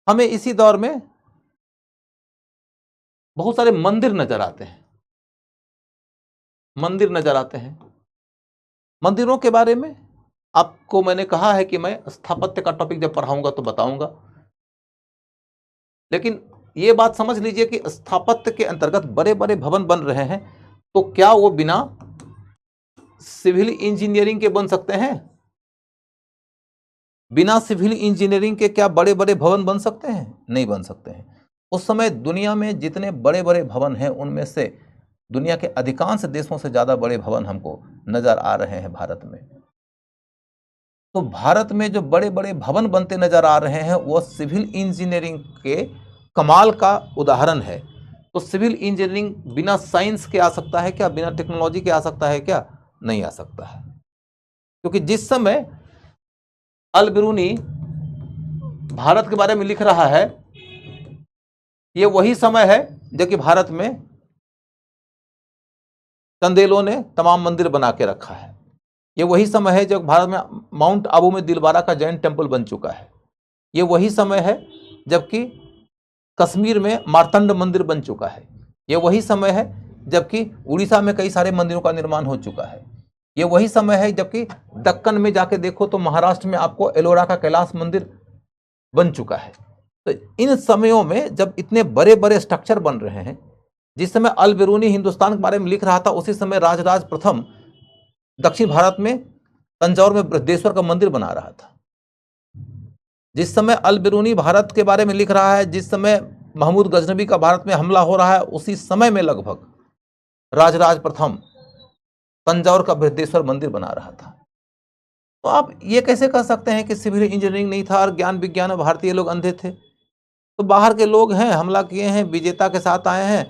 हमें इसी दौर में बहुत सारे मंदिर नजर आते हैं। मंदिरों के बारे में आपको मैंने कहा है कि मैं स्थापत्य का टॉपिक जब पढ़ाऊंगा तो बताऊंगा, लेकिन ये बात समझ लीजिए कि स्थापत्य के अंतर्गत बड़े बड़े भवन बन रहे हैं, तो क्या वो बिना सिविल इंजीनियरिंग के बन सकते हैं? बिना सिविल इंजीनियरिंग के क्या बड़े बड़े भवन बन सकते हैं? नहीं बन सकते हैं। उस समय दुनिया में जितने बड़े बड़े भवन हैं उनमें से दुनिया के अधिकांश देशों से ज्यादा बड़े भवन हमको नजर आ रहे हैं भारत में। तो भारत में जो बड़े बड़े भवन बनते नजर आ रहे हैं वो सिविल इंजीनियरिंग के कमाल का उदाहरण है। तो सिविल इंजीनियरिंग बिना साइंस के आ सकता है क्या? बिना टेक्नोलॉजी के आ सकता है क्या? नहीं आ सकता है। क्योंकि जिस समय अल बिरूनी भारत के बारे में लिख रहा है, ये वही समय है जबकि भारत में चंदेलों ने तमाम मंदिर बना के रखा है। ये वही समय है जब भारत में माउंट आबू में दिलवारा का जैन टेम्पल बन चुका है। ये वही समय है जबकि कश्मीर में मार्तंड मंदिर बन चुका है। ये वही समय है जबकि उड़ीसा में कई सारे मंदिरों का निर्माण हो चुका है। ये वही समय है जबकि दक्कन में जाके देखो तो महाराष्ट्र में आपको एलोरा का कैलाश मंदिर बन चुका है। तो इन समयों में जब इतने बड़े बड़े स्ट्रक्चर बन रहे हैं, जिस समय अल बिरूनी हिंदुस्तान के बारे में लिख रहा था उसी समय राजराज प्रथम दक्षिण भारत में तंजौर में बृहदेश्वर का मंदिर बना रहा था। जिस समय अल बिरूनी भारत के बारे में लिख रहा है, जिस समय महमूद गजनबी का भारत में हमला हो रहा है, उसी समय में लगभग राजराज प्रथम तंजौर का बृहदेश्वर मंदिर बना रहा था। तो आप ये कैसे कह सकते हैं कि सिविल इंजीनियरिंग नहीं था और ज्ञान विज्ञान में भारतीय लोग अंधे थे? तो बाहर के लोग हैं, हमला किए हैं, विजेता के साथ आए हैं,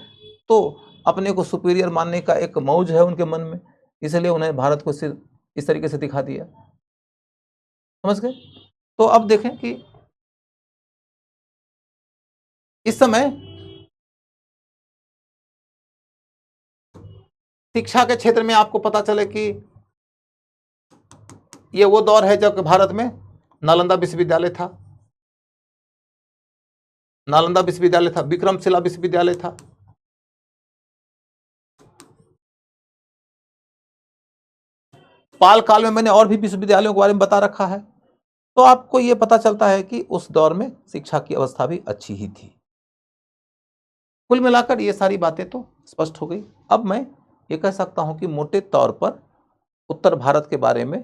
तो अपने को सुपीरियर मानने का एक मौज है उनके मन में, इसलिए उन्हें भारत को सिर्फ इस तरीके से दिखा दिया। समझ गए? तो अब देखें कि इस समय शिक्षा के क्षेत्र में आपको पता चले कि ये वो दौर है जब भारत में नालंदा विश्वविद्यालय था, विक्रमशिला विश्वविद्यालय था। पाल काल में मैंने और भी विश्वविद्यालयों के बारे में बता रखा है। तो आपको ये पता चलता है कि उस दौर में शिक्षा की अवस्था भी अच्छी ही थी। कुल मिलाकर ये सारी बातें तो स्पष्ट हो गई। अब मैं ये कह सकता हूं कि मोटे तौर पर उत्तर भारत के बारे में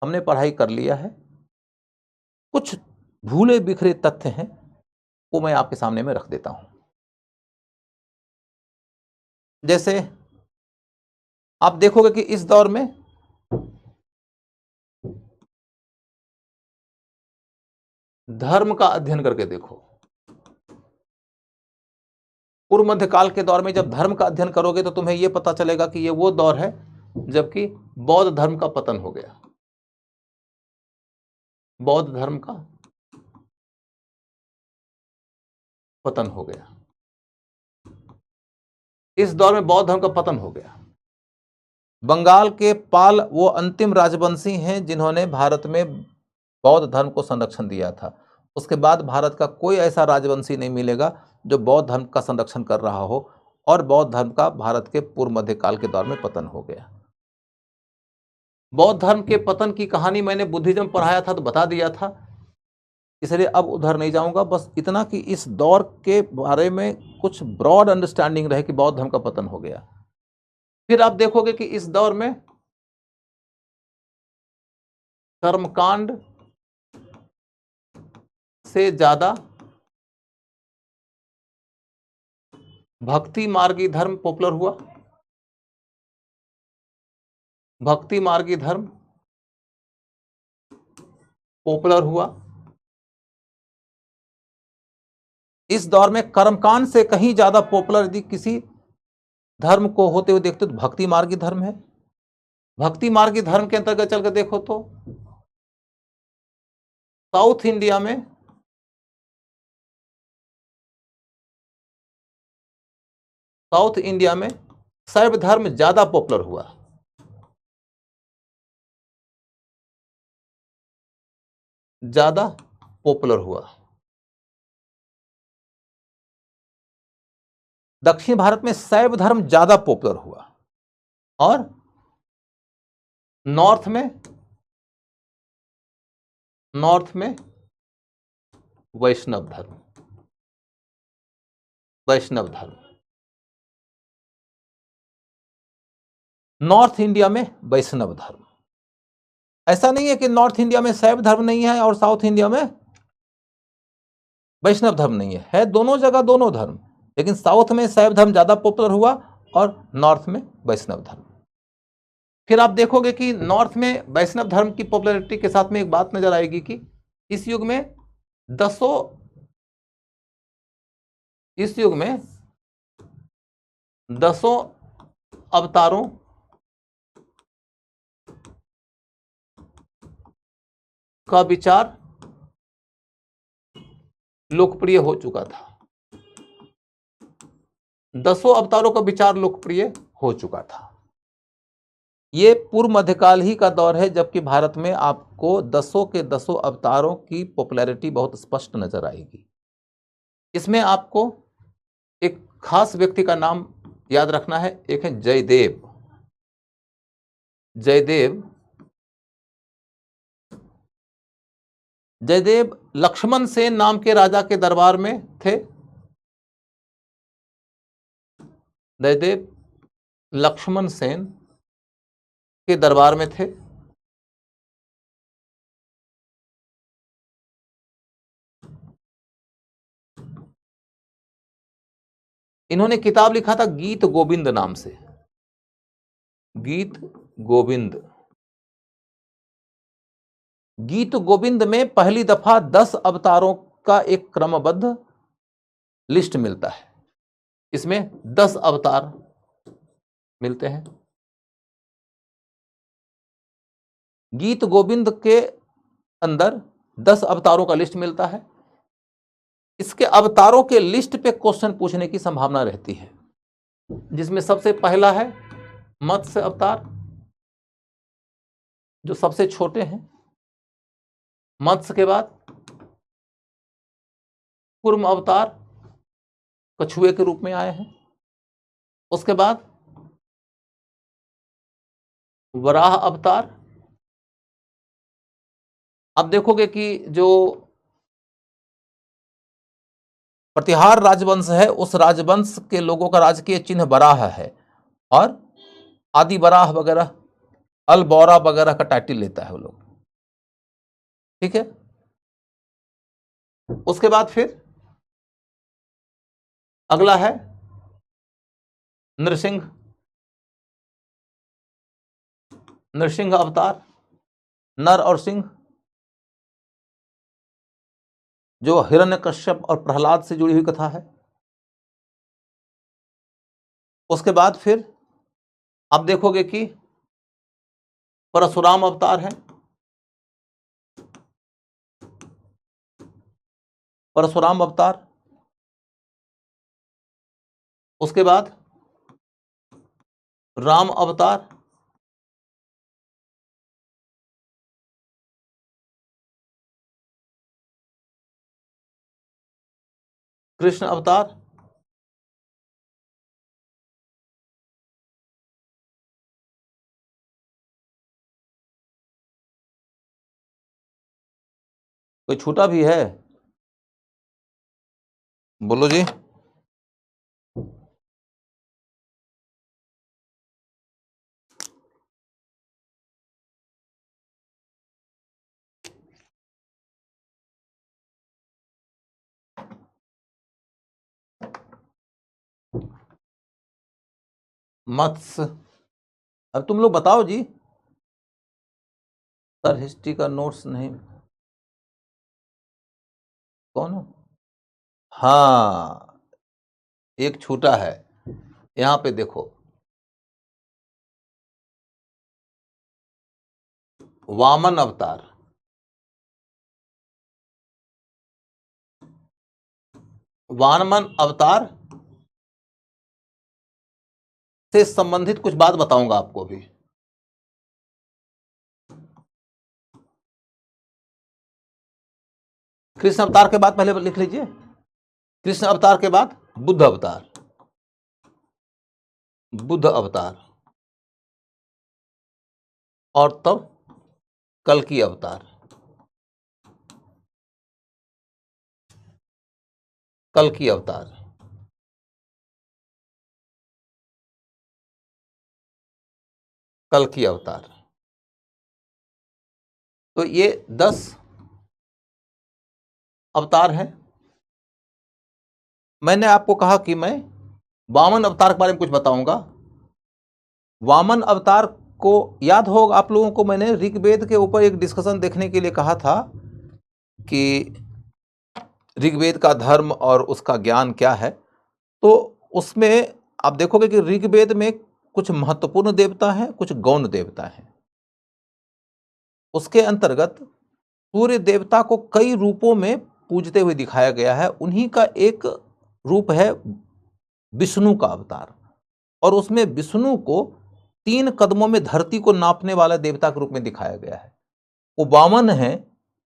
हमने पढ़ाई कर लिया है। कुछ भूले बिखरे तथ्य हैं, वो मैं आपके सामने में रख देता हूं। जैसे आप देखोगे कि इस दौर में धर्म का अध्ययन करके देखो। पूर्व मध्यकाल के दौर में जब धर्म का अध्ययन करोगे तो तुम्हें यह पता चलेगा कि यह वो दौर है जबकि बौद्ध धर्म का पतन हो गया। बौद्ध धर्म का पतन हो गया। इस दौर में बौद्ध धर्म का पतन हो गया। बंगाल के पाल वो अंतिम राजवंशी हैं जिन्होंने भारत में बौद्ध धर्म को संरक्षण दिया था। उसके बाद भारत का कोई ऐसा राजवंशी नहीं मिलेगा जो बौद्ध धर्म का संरक्षण कर रहा हो, और बौद्ध धर्म का भारत के पूर्व मध्यकाल के दौर में पतन हो गया। बौद्ध धर्म के पतन की कहानी मैंने बुद्धिज्म पढ़ाया था तो बता दिया था, इसलिए अब उधर नहीं जाऊंगा। बस इतना कि इस दौर के बारे में कुछ ब्रॉड अंडरस्टैंडिंग रहे कि बौद्ध धर्म का पतन हो गया। फिर आप देखोगे कि इस दौर में कर्मकांड से ज्यादा भक्ति मार्गी धर्म पॉपुलर हुआ। भक्ति मार्गी धर्म पॉपुलर हुआ। इस दौर में कर्मकांड से कहीं ज्यादा पॉपुलर यदि किसी धर्म को होते हुए देखते तो भक्ति मार्गी धर्म है। भक्ति मार्गी धर्म के अंतर्गत चलकर देखो तो साउथ इंडिया में शैव धर्म ज्यादा पॉपुलर हुआ। ज्यादा पॉपुलर हुआ। दक्षिण भारत में शैव धर्म ज्यादा पॉपुलर हुआ, और नॉर्थ में वैष्णव धर्म। वैष्णव धर्म नॉर्थ इंडिया में वैष्णव धर्म। ऐसा नहीं है कि नॉर्थ इंडिया में शैव धर्म नहीं है और साउथ इंडिया में वैष्णव धर्म नहीं है दोनों जगह दोनों धर्म, लेकिन साउथ में शैव धर्म ज्यादा पॉपुलर हुआ और नॉर्थ में वैष्णव धर्म। फिर आप देखोगे कि नॉर्थ में वैष्णव धर्म की पॉपुलैरिटी के साथ में एक बात नजर आएगी कि इस युग में दसों अवतारों का विचार लोकप्रिय हो चुका था। 10 अवतारों का विचार लोकप्रिय हो चुका था। ये पूर्व मध्यकाल ही का दौर है जबकि भारत में आपको 10 के 10 अवतारों की पॉपुलैरिटी बहुत स्पष्ट नजर आएगी। इसमें आपको एक खास व्यक्ति का नाम याद रखना है। एक है जयदेव। जयदेव लक्ष्मण सेन नाम के राजा के दरबार में थे। जयदेव लक्ष्मण सेन के दरबार में थे। इन्होंने किताब लिखा था गीत गोविंद नाम से। गीत गोविंद। गीत गोविंद में पहली दफा 10 अवतारों का एक क्रमबद्ध लिस्ट मिलता है। इसमें 10 अवतार मिलते हैं। गीत गोविंद के अंदर 10 अवतारों का लिस्ट मिलता है। इसके अवतारों के लिस्ट पे क्वेश्चन पूछने की संभावना रहती है, जिसमें सबसे पहला है मत्स्य अवतार, जो सबसे छोटे हैं। मत्स्य के बाद कूर्म अवतार, कछुए के रूप में आए हैं। उसके बाद वराह अवतार, आप देखोगे कि जो प्रतिहार राजवंश है, उस राजवंश के लोगों का राजकीय चिन्ह बराह है और आदि बराह वगैरह अलबौरा वगैरह का टाइटल लेता है वो लोग। ठीक है, उसके बाद फिर अगला है नृसिंह। नृसिंह अवतार, नर और सिंह, जो हिरण्यकश्यप और प्रहलाद से जुड़ी हुई कथा है। उसके बाद फिर आप देखोगे कि परशुराम अवतार है। परशुराम अवतार, उसके बाद राम अवतार, कृष्ण अवतार, कोई छूटा भी है? बोलो जी। मत्स्य। अब तुम लोग बताओ जी। सर हिस्ट्री का नोट्स नहीं। कौन? हाँ, एक छूटा है, यहां पे देखो, वामन अवतार। वामन अवतार से संबंधित कुछ बात बताऊंगा आपको भी। कृष्ण अवतार के बाद पहले लिख लीजिए, कृष्ण अवतार के बाद बुद्ध अवतार। बुद्ध अवतार और तब कल्कि अवतार। कल्कि अवतार, कल्कि अवतार। तो ये 10 अवतार हैं। मैंने आपको कहा कि मैं वामन अवतार के बारे में कुछ बताऊंगा। वामन अवतार को याद होगा आप लोगों को, मैंने ऋग्वेद के ऊपर एक डिस्कशन देखने के लिए कहा था कि ऋग्वेद का धर्म और उसका ज्ञान क्या है। तो उसमें आप देखोगे कि ऋग्वेद में कुछ महत्वपूर्ण देवता हैं, कुछ गौण देवता हैं। उसके अंतर्गत सूर्य देवता को कई रूपों में पूजते हुए दिखाया गया है। उन्हीं का एक रूप है विष्णु का अवतार, और उसमें विष्णु को 3 कदमों में धरती को नापने वाला देवता के रूप में दिखाया गया है। वो वामन है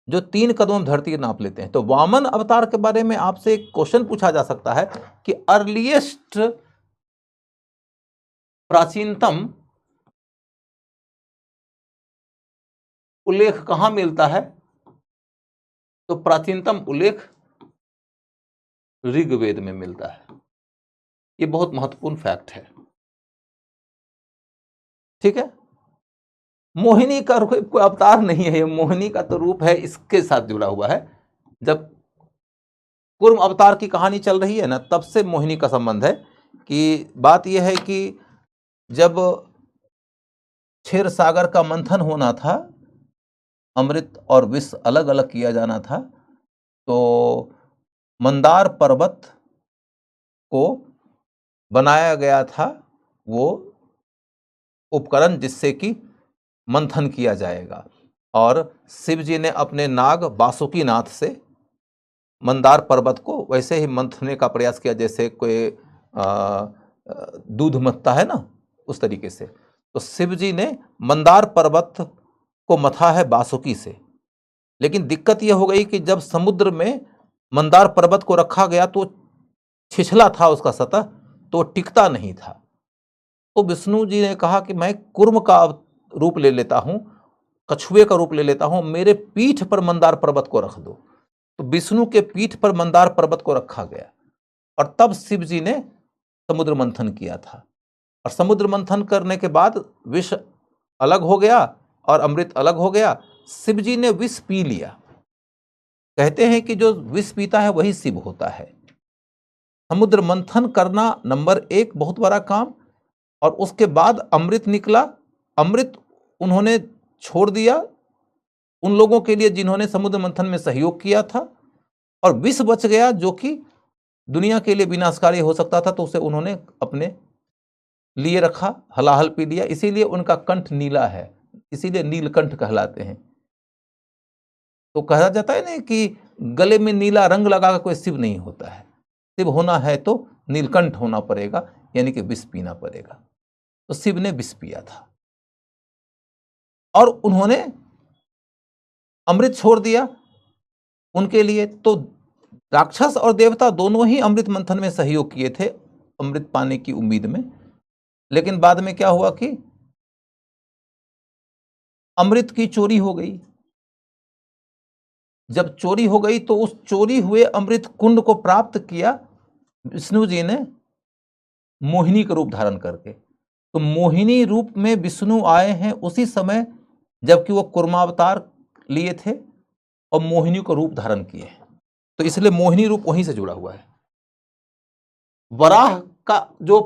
जो 3 कदमों में धरती को नाप लेते हैं। तो वामन अवतार के बारे में आपसे एक क्वेश्चन पूछा जा सकता है कि अर्लीस्ट प्राचीनतम उल्लेख कहां मिलता है? तो प्राचीनतम उल्लेख ऋग्वेद में मिलता है। ये बहुत महत्वपूर्ण फैक्ट है। ठीक है, मोहिनी का कोई अवतार नहीं है, ये मोहिनी का तो रूप है, इसके साथ जुड़ा हुआ है। जब कूर्म अवतार की कहानी चल रही है ना, तब से मोहिनी का संबंध है। कि बात यह है कि जब क्षीर सागर का मंथन होना था, अमृत और विष अलग अलग किया जाना था, तो मंदार पर्वत को बनाया गया था वो उपकरण जिससे कि मंथन किया जाएगा। और शिव जी ने अपने नाग बासुकी नाथ से मंदार पर्वत को वैसे ही मंथने का प्रयास किया जैसे कोई दूध मथता है ना, उस तरीके से। तो शिव जी ने मंदार पर्वत को मथा है बासुकी से। लेकिन दिक्कत यह हो गई कि जब समुद्र में मंदार पर्वत को रखा गया तो छिछला था उसका सतह, तो टिकता नहीं था। तो विष्णु जी ने कहा कि मैं कूर्म का रूप ले लेता हूं, कछुए का रूप ले लेता हूं, मेरे पीठ पर मंदार पर्वत को रख दो। तो विष्णु के पीठ पर मंदार पर्वत को रखा गया और तब शिव जी ने समुद्र मंथन किया था। और समुद्र मंथन करने के बाद विष अलग हो गया और अमृत अलग हो गया। शिव जी ने विष पी लिया। कहते हैं कि जो विष पीता है वही शिव होता है। समुद्र मंथन करना नंबर 1 बहुत बड़ा काम। और उसके बाद अमृत निकला। अमृत उन्होंने छोड़ दिया उन लोगों के लिए जिन्होंने समुद्र मंथन में सहयोग किया था, और विष बच गया जो कि दुनिया के लिए विनाशकारी हो सकता था, तो उसे उन्होंने अपने लिए रखा, हलाहल पी लिया। इसीलिए उनका कंठ नीला है, इसीलिए नीलकंठ कहलाते हैं। तो कहा जाता है ना कि गले में नीला रंग लगा कोई शिव नहीं होता है। शिव होना है तो नीलकंठ होना पड़ेगा, यानी कि विष पीना पड़ेगा। तो शिव ने विष पिया था और उन्होंने अमृत छोड़ दिया उनके लिए। तो राक्षस और देवता दोनों ही अमृत मंथन में सहयोग किए थे अमृत पाने की उम्मीद में। लेकिन बाद में क्या हुआ कि अमृत की चोरी हो गई। जब चोरी हो गई तो उस चोरी हुए अमृत कुंड को प्राप्त किया विष्णु जी ने मोहिनी का रूप धारण करके। तो मोहिनी रूप में विष्णु आए हैं उसी समय जबकि वो कूर्मावतार लिए थे और मोहिनी को रूप धारण किए। तो इसलिए मोहिनी रूप वहीं से जुड़ा हुआ है। वराह का जो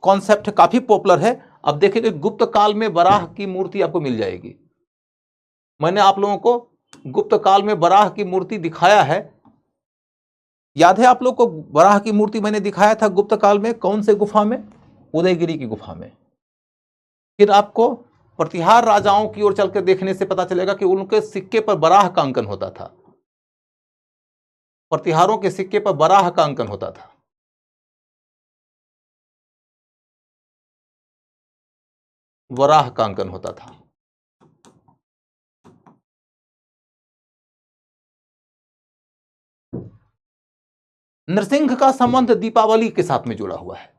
कॉन्सेप्ट है काफी पॉपुलर है। अब देखिए कि गुप्त काल में वराह की मूर्ति आपको मिल जाएगी। मैंने आप लोगों को गुप्त काल में वराह की मूर्ति दिखाया है। याद है आप लोग को वराह की मूर्ति मैंने दिखाया था गुप्त काल में? कौन से गुफा में? उदयगिरी की गुफा में। फिर आपको प्रतिहार राजाओं की ओर चलकर देखने से पता चलेगा कि उनके सिक्के पर वराह का अंकन होता था। प्रतिहारों के सिक्के पर वराह का अंकन होता था। वराह का अंकन होता था। नरसिंह का संबंध दीपावली के साथ में जुड़ा हुआ है।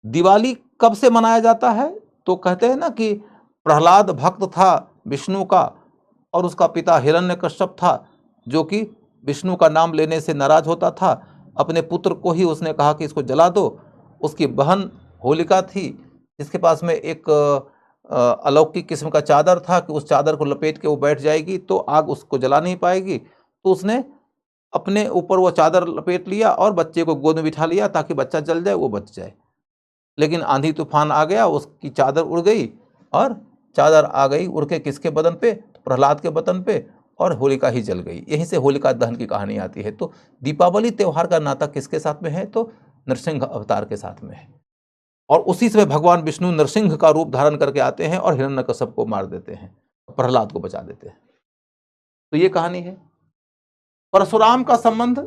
दिवाली कब से मनाया जाता है? तो कहते हैं ना कि प्रहलाद भक्त था विष्णु का और उसका पिता हिरण्यकश्यप था जो कि विष्णु का नाम लेने से नाराज होता था। अपने पुत्र को ही उसने कहा कि इसको जला दो। उसकी बहन होलिका थी जिसके पास में एक अलौकिक किस्म का चादर था कि उस चादर को लपेट के वो बैठ जाएगी तो आग उसको जला नहीं पाएगी। तो उसने अपने ऊपर वो चादर लपेट लिया और बच्चे को गोद में बिठा लिया ताकि बच्चा जल जाए, वो बच जाए। लेकिन आंधी तूफान आ गया, उसकी चादर उड़ गई और चादर आ गई उड़ के किसके बदन पे? प्रहलाद के बदन पे, और होलिका ही जल गई। यहीं से होलिका दहन की कहानी आती है। तो दीपावली त्यौहार का नाता किसके साथ में है? तो नरसिंह अवतार के साथ में है। और उसी समय भगवान विष्णु नरसिंह का रूप धारण करके आते हैं और हिरण्यकश्यप को मार देते हैं, प्रहलाद को बचा देते हैं। तो ये कहानी है। परशुराम का संबंध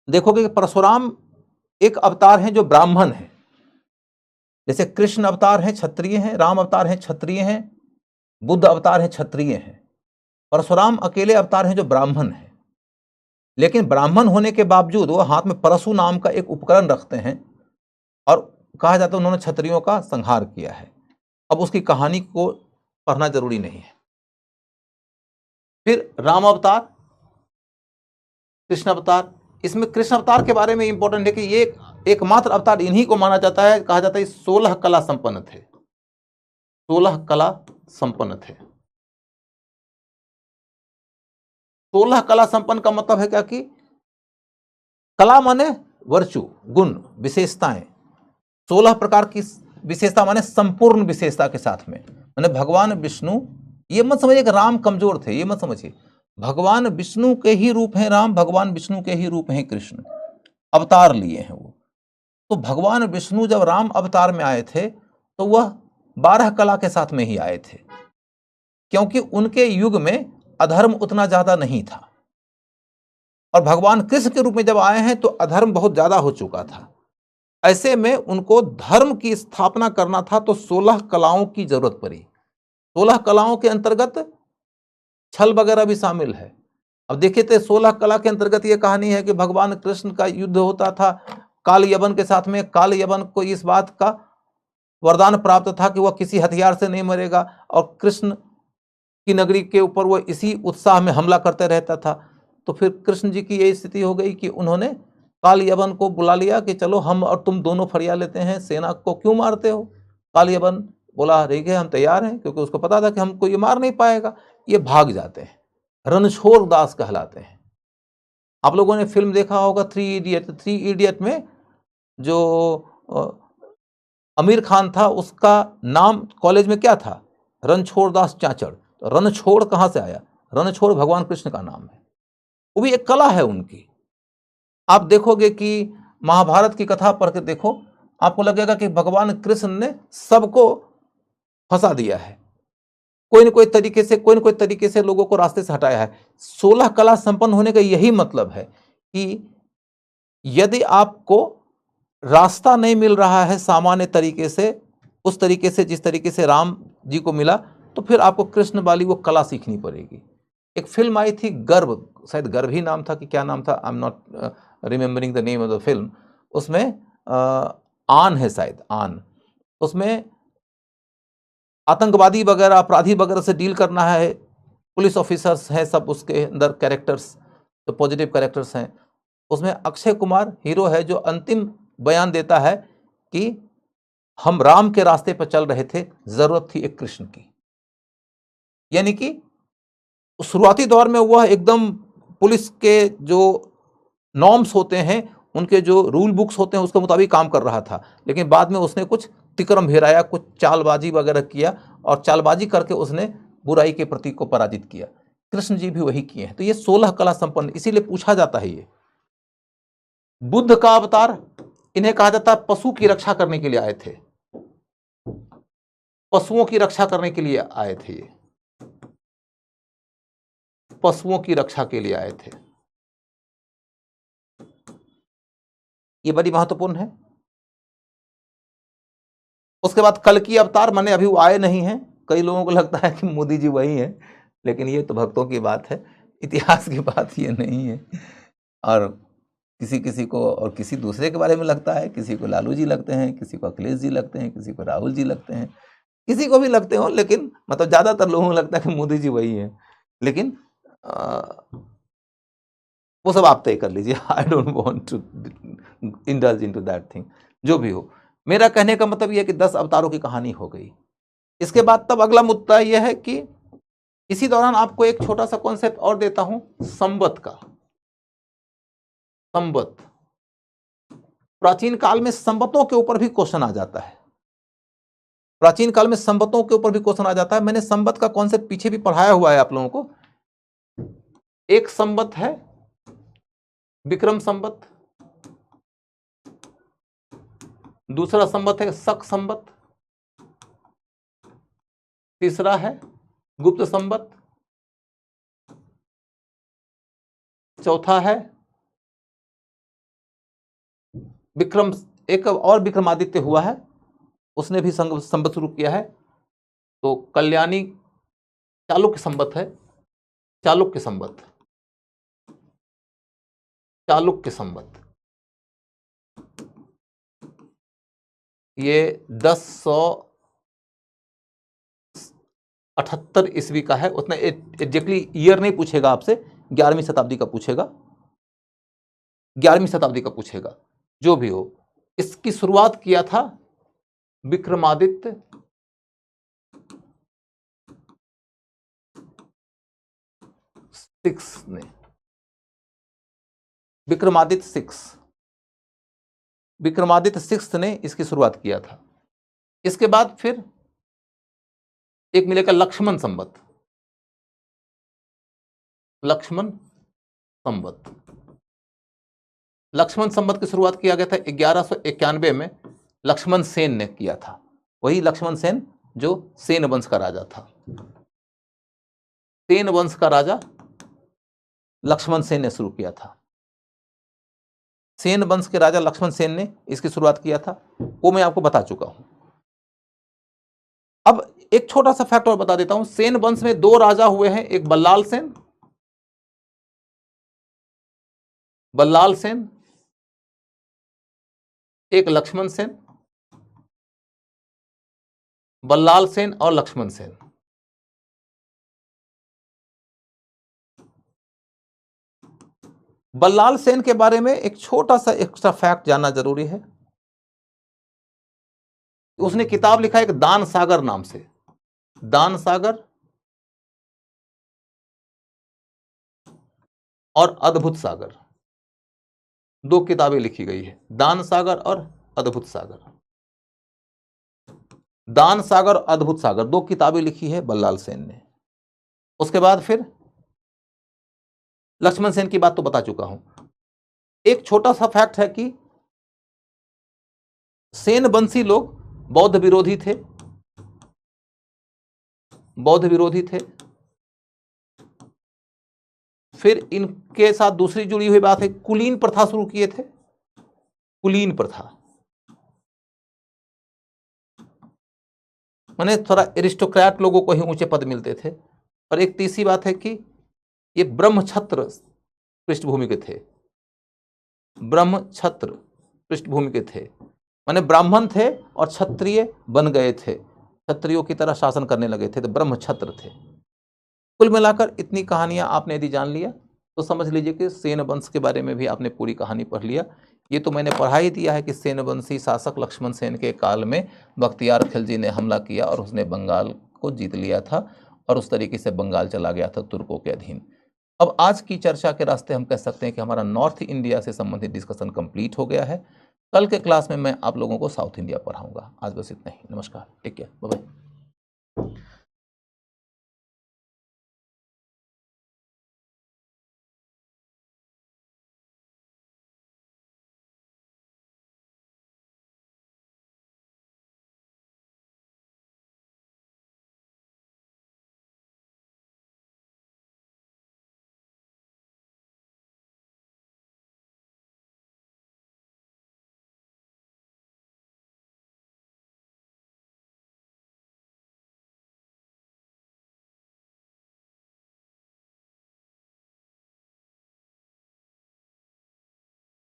देखोगे कि परशुराम एक अवतार हैं जो ब्राह्मण हैं। जैसे कृष्ण अवतार हैं क्षत्रिय हैं, राम अवतार हैं क्षत्रिय हैं, बुद्ध अवतार हैं क्षत्रिय हैं। परशुराम अकेले अवतार हैं जो ब्राह्मण हैं। लेकिन ब्राह्मण होने के बावजूद वो हाथ में परशु नाम का एक उपकरण रखते हैं और कहा जाता है उन्होंने क्षत्रियों का संहार किया है। अब उसकी कहानी को पढ़ना जरूरी नहीं है। फिर राम अवतार, कृष्ण अवतार। इसमें कृष्ण अवतार के बारे में इंपॉर्टेंट है कि ये एकमात्र अवतार इन्हीं को माना जाता है, कहा जाता है 16 कला संपन्न थे। 16 कला संपन्न थे। 16 कला संपन्न का मतलब है क्या कि कला माने वर्चू, गुण, विशेषताएं। 16 प्रकार की विशेषता माने संपूर्ण विशेषता के साथ में। माने भगवान विष्णु, ये मत समझिए कि राम कमजोर थे, ये मत समझिए। भगवान विष्णु के ही रूप हैं राम, भगवान विष्णु के ही रूप हैं कृष्ण, अवतार लिए हैं वो। तो भगवान विष्णु जब राम अवतार में आए थे तो वह 12 कला के साथ में ही आए थे, क्योंकि उनके युग में अधर्म उतना ज्यादा नहीं था। और भगवान कृष्ण के रूप में जब आए हैं तो अधर्म बहुत ज्यादा हो चुका था। ऐसे में उनको धर्म की स्थापना करना था तो 16 कलाओं की जरूरत पड़ी। 16 कलाओं के अंतर्गत छल वगैरह भी शामिल है। अब देखिए तो 16 कला के अंतर्गत यह कहानी है कि भगवान कृष्ण का युद्ध होता था काल यवन के साथ में। काल यवन को इस बात का वरदान प्राप्त था कि वह किसी हथियार से नहीं मरेगा, और कृष्ण की नगरी के ऊपर वो इसी उत्साह में हमला करते रहता था। तो फिर कृष्ण जी की यही स्थिति हो गई कि उन्होंने काल यवन को बुला लिया कि चलो हम और तुम दोनों फरिया लेते हैं, सेना को क्यों मारते हो। काल यवन बोला ठीक है हम तैयार हैं, क्योंकि उसको पता था कि हमको ये मार नहीं पाएगा। ये भाग जाते हैं, रणछोड़ दास कहलाते हैं। आप लोगों ने फिल्म देखा होगा थ्री इडियट में जो आमिर खान था, उसका नाम कॉलेज में क्या था, रणछोड़ दास चाचड़। तो रणछोड़ कहां से आया, रणछोड़ भगवान कृष्ण का नाम है, वो भी एक कला है उनकी। आप देखोगे कि महाभारत की कथा पढ़ के देखो, आपको लगेगा कि भगवान कृष्ण ने सबको फंसा दिया है, कोई न कोई तरीके से लोगों को रास्ते से हटाया है। 16 कला संपन्न होने का यही मतलब है कि यदि आपको रास्ता नहीं मिल रहा है सामान्य तरीके से, उस तरीके से जिस तरीके से राम जी को मिला, तो फिर आपको कृष्ण वाली वो कला सीखनी पड़ेगी। एक फिल्म आई थी गर्व, शायद गर्व ही नाम था कि क्या नाम था, I am not remembering the name of the film. उसमें आन है शायद, आन। उसमें आतंकवादी वगैरह अपराधी वगैरह से डील करना है, पुलिस ऑफिसर्स हैं सब उसके अंदर कैरेक्टर्स, जो पॉजिटिव कैरेक्टर्स हैं। उसमें अक्षय कुमार हीरो है, जो अंतिम बयान देता है कि हम राम के रास्ते पर चल रहे थे, जरूरत थी एक कृष्ण की। यानी कि शुरुआती दौर में वह एकदम पुलिस के जो नॉर्म्स होते हैं, उनके जो रूल बुक्स होते हैं उसके मुताबिक काम कर रहा था, लेकिन बाद में उसने कुछ तिकरम हेराया, कुछ चालबाजी वगैरह किया, और चालबाजी करके उसने बुराई के प्रतीक को पराजित किया। कृष्ण जी भी वही किए हैं। तो ये 16 कला संपन्न, इसीलिए पूछा जाता है ये बुद्ध का अवतार। इन्हें कहा जाता है पशु की रक्षा करने के लिए आए थे, पशुओं की रक्षा करने के लिए आए थे, ये पशुओं की रक्षा के लिए आए थे। ये बड़ी महत्वपूर्ण है। उसके बाद कल की अवतार, माने अभी वो आए नहीं हैं। कई लोगों को लगता है कि मोदी जी वही हैं, लेकिन ये तो भक्तों की बात है, इतिहास की बात ये नहीं है। और किसी किसी को और किसी दूसरे के बारे में लगता है, किसी को लालू जी लगते हैं, किसी को अखिलेश जी लगते हैं, किसी को राहुल जी लगते हैं, किसी को भी लगते हो, लेकिन मतलब ज़्यादातर लोगों को लगता है कि मोदी जी वही हैं। लेकिन वो सब आप तय कर लीजिए। I don't want to indulge into that thing. जो भी हो, मेरा कहने का मतलब यह है कि 10 अवतारों की कहानी हो गई। इसके बाद तब अगला मुद्दा यह है कि इसी दौरान आपको एक छोटा सा कॉन्सेप्ट और देता हूं, संवत का। संवत, प्राचीन काल में संवतों के ऊपर भी क्वेश्चन आ जाता है। प्राचीन काल में संवतों के ऊपर भी क्वेश्चन आ जाता है। मैंने संवत का कॉन्सेप्ट पीछे भी पढ़ाया हुआ है आप लोगों को। एक संवत है विक्रम संवत, दूसरा संवत है शक संवत, तीसरा है गुप्त संवत, चौथा है विक्रम, एक और विक्रमादित्य हुआ है, उसने भी संवत शुरू किया है। तो कल्याणी चालुक्य संवत है, चालुक्य संवत, चालुक्य संवत। ये 1078 ईस्वी का है। उतना एग्जैक्टली ईयर नहीं पूछेगा आपसे, 11वीं शताब्दी का पूछेगा, 11वीं शताब्दी का पूछेगा। जो भी हो, इसकी शुरुआत किया था विक्रमादित्य सिक्स ने, विक्रमादित्य सिक्स ने इसकी शुरुआत किया था। इसके बाद फिर एक मिलेगा लक्ष्मण संवत, लक्ष्मण संवत। लक्ष्मण संवत की शुरुआत किया गया था 1191 में, लक्ष्मण सेन ने किया था। वही लक्ष्मण सेन जो सेन वंश का राजा था। सेन वंश का राजा लक्ष्मण सेन ने शुरू किया था। सेन वंश के राजा लक्ष्मण सेन ने इसकी शुरुआत किया था, वो मैं आपको बता चुका हूं। अब एक छोटा सा फैक्ट और बता देता हूं। सेन वंश में 2 राजा हुए हैं, एक बल्लाल सेन, बल्लाल सेन, एक लक्ष्मण सेन। बल्लाल सेन और लक्ष्मण सेन। बल्लाल सेन के बारे में एक छोटा सा एक्स्ट्रा फैक्ट जानना जरूरी है। उसने किताब लिखा एक दान सागर नाम से, दान सागर और अद्भुत सागर, दो किताबें लिखी गई है, दान सागर और अद्भुत सागर। दान सागर और अद्भुत सागर दो किताबें लिखी है बल्लाल सेन ने। उसके बाद फिर लक्ष्मण सेन की बात तो बता चुका हूं। एक छोटा सा फैक्ट है कि सेन वंशी लोग बौद्ध विरोधी थे, बौद्ध विरोधी थे। फिर इनके साथ दूसरी जुड़ी हुई बात है, कुलीन प्रथा शुरू किए थे, कुलीन प्रथा माने थोड़ा एरिस्टोक्रेट लोगों को ही ऊंचे पद मिलते थे। और एक तीसरी बात है कि ये ब्रह्मक्षत्र पृष्ठभूमि के थे, ब्रह्मक्षत्र पृष्ठभूमि के थे, माने ब्राह्मण थे और क्षत्रिय बन गए थे, क्षत्रियों की तरह शासन करने लगे थे, तो ब्रह्मक्षत्र थे। कुल मिलाकर इतनी कहानियां आपने यदि जान लिया तो समझ लीजिए कि सेन वंश के बारे में भी आपने पूरी कहानी पढ़ लिया। ये तो मैंने पढ़ा ही दिया है कि सेन वंशी शासक लक्ष्मण सेन के काल में बख्तियार खिलजी ने हमला किया और उसने बंगाल को जीत लिया था और उस तरीके से बंगाल चला गया था तुर्कों के अधीन। अब आज की चर्चा के रास्ते हम कह सकते हैं कि हमारा नॉर्थ इंडिया से संबंधित डिस्कशन कंप्लीट हो गया है। कल के क्लास में मैं आप लोगों को साउथ इंडिया पढ़ाऊंगा। आज बस इतना ही। नमस्कार, टेक केयर, बाय बाय।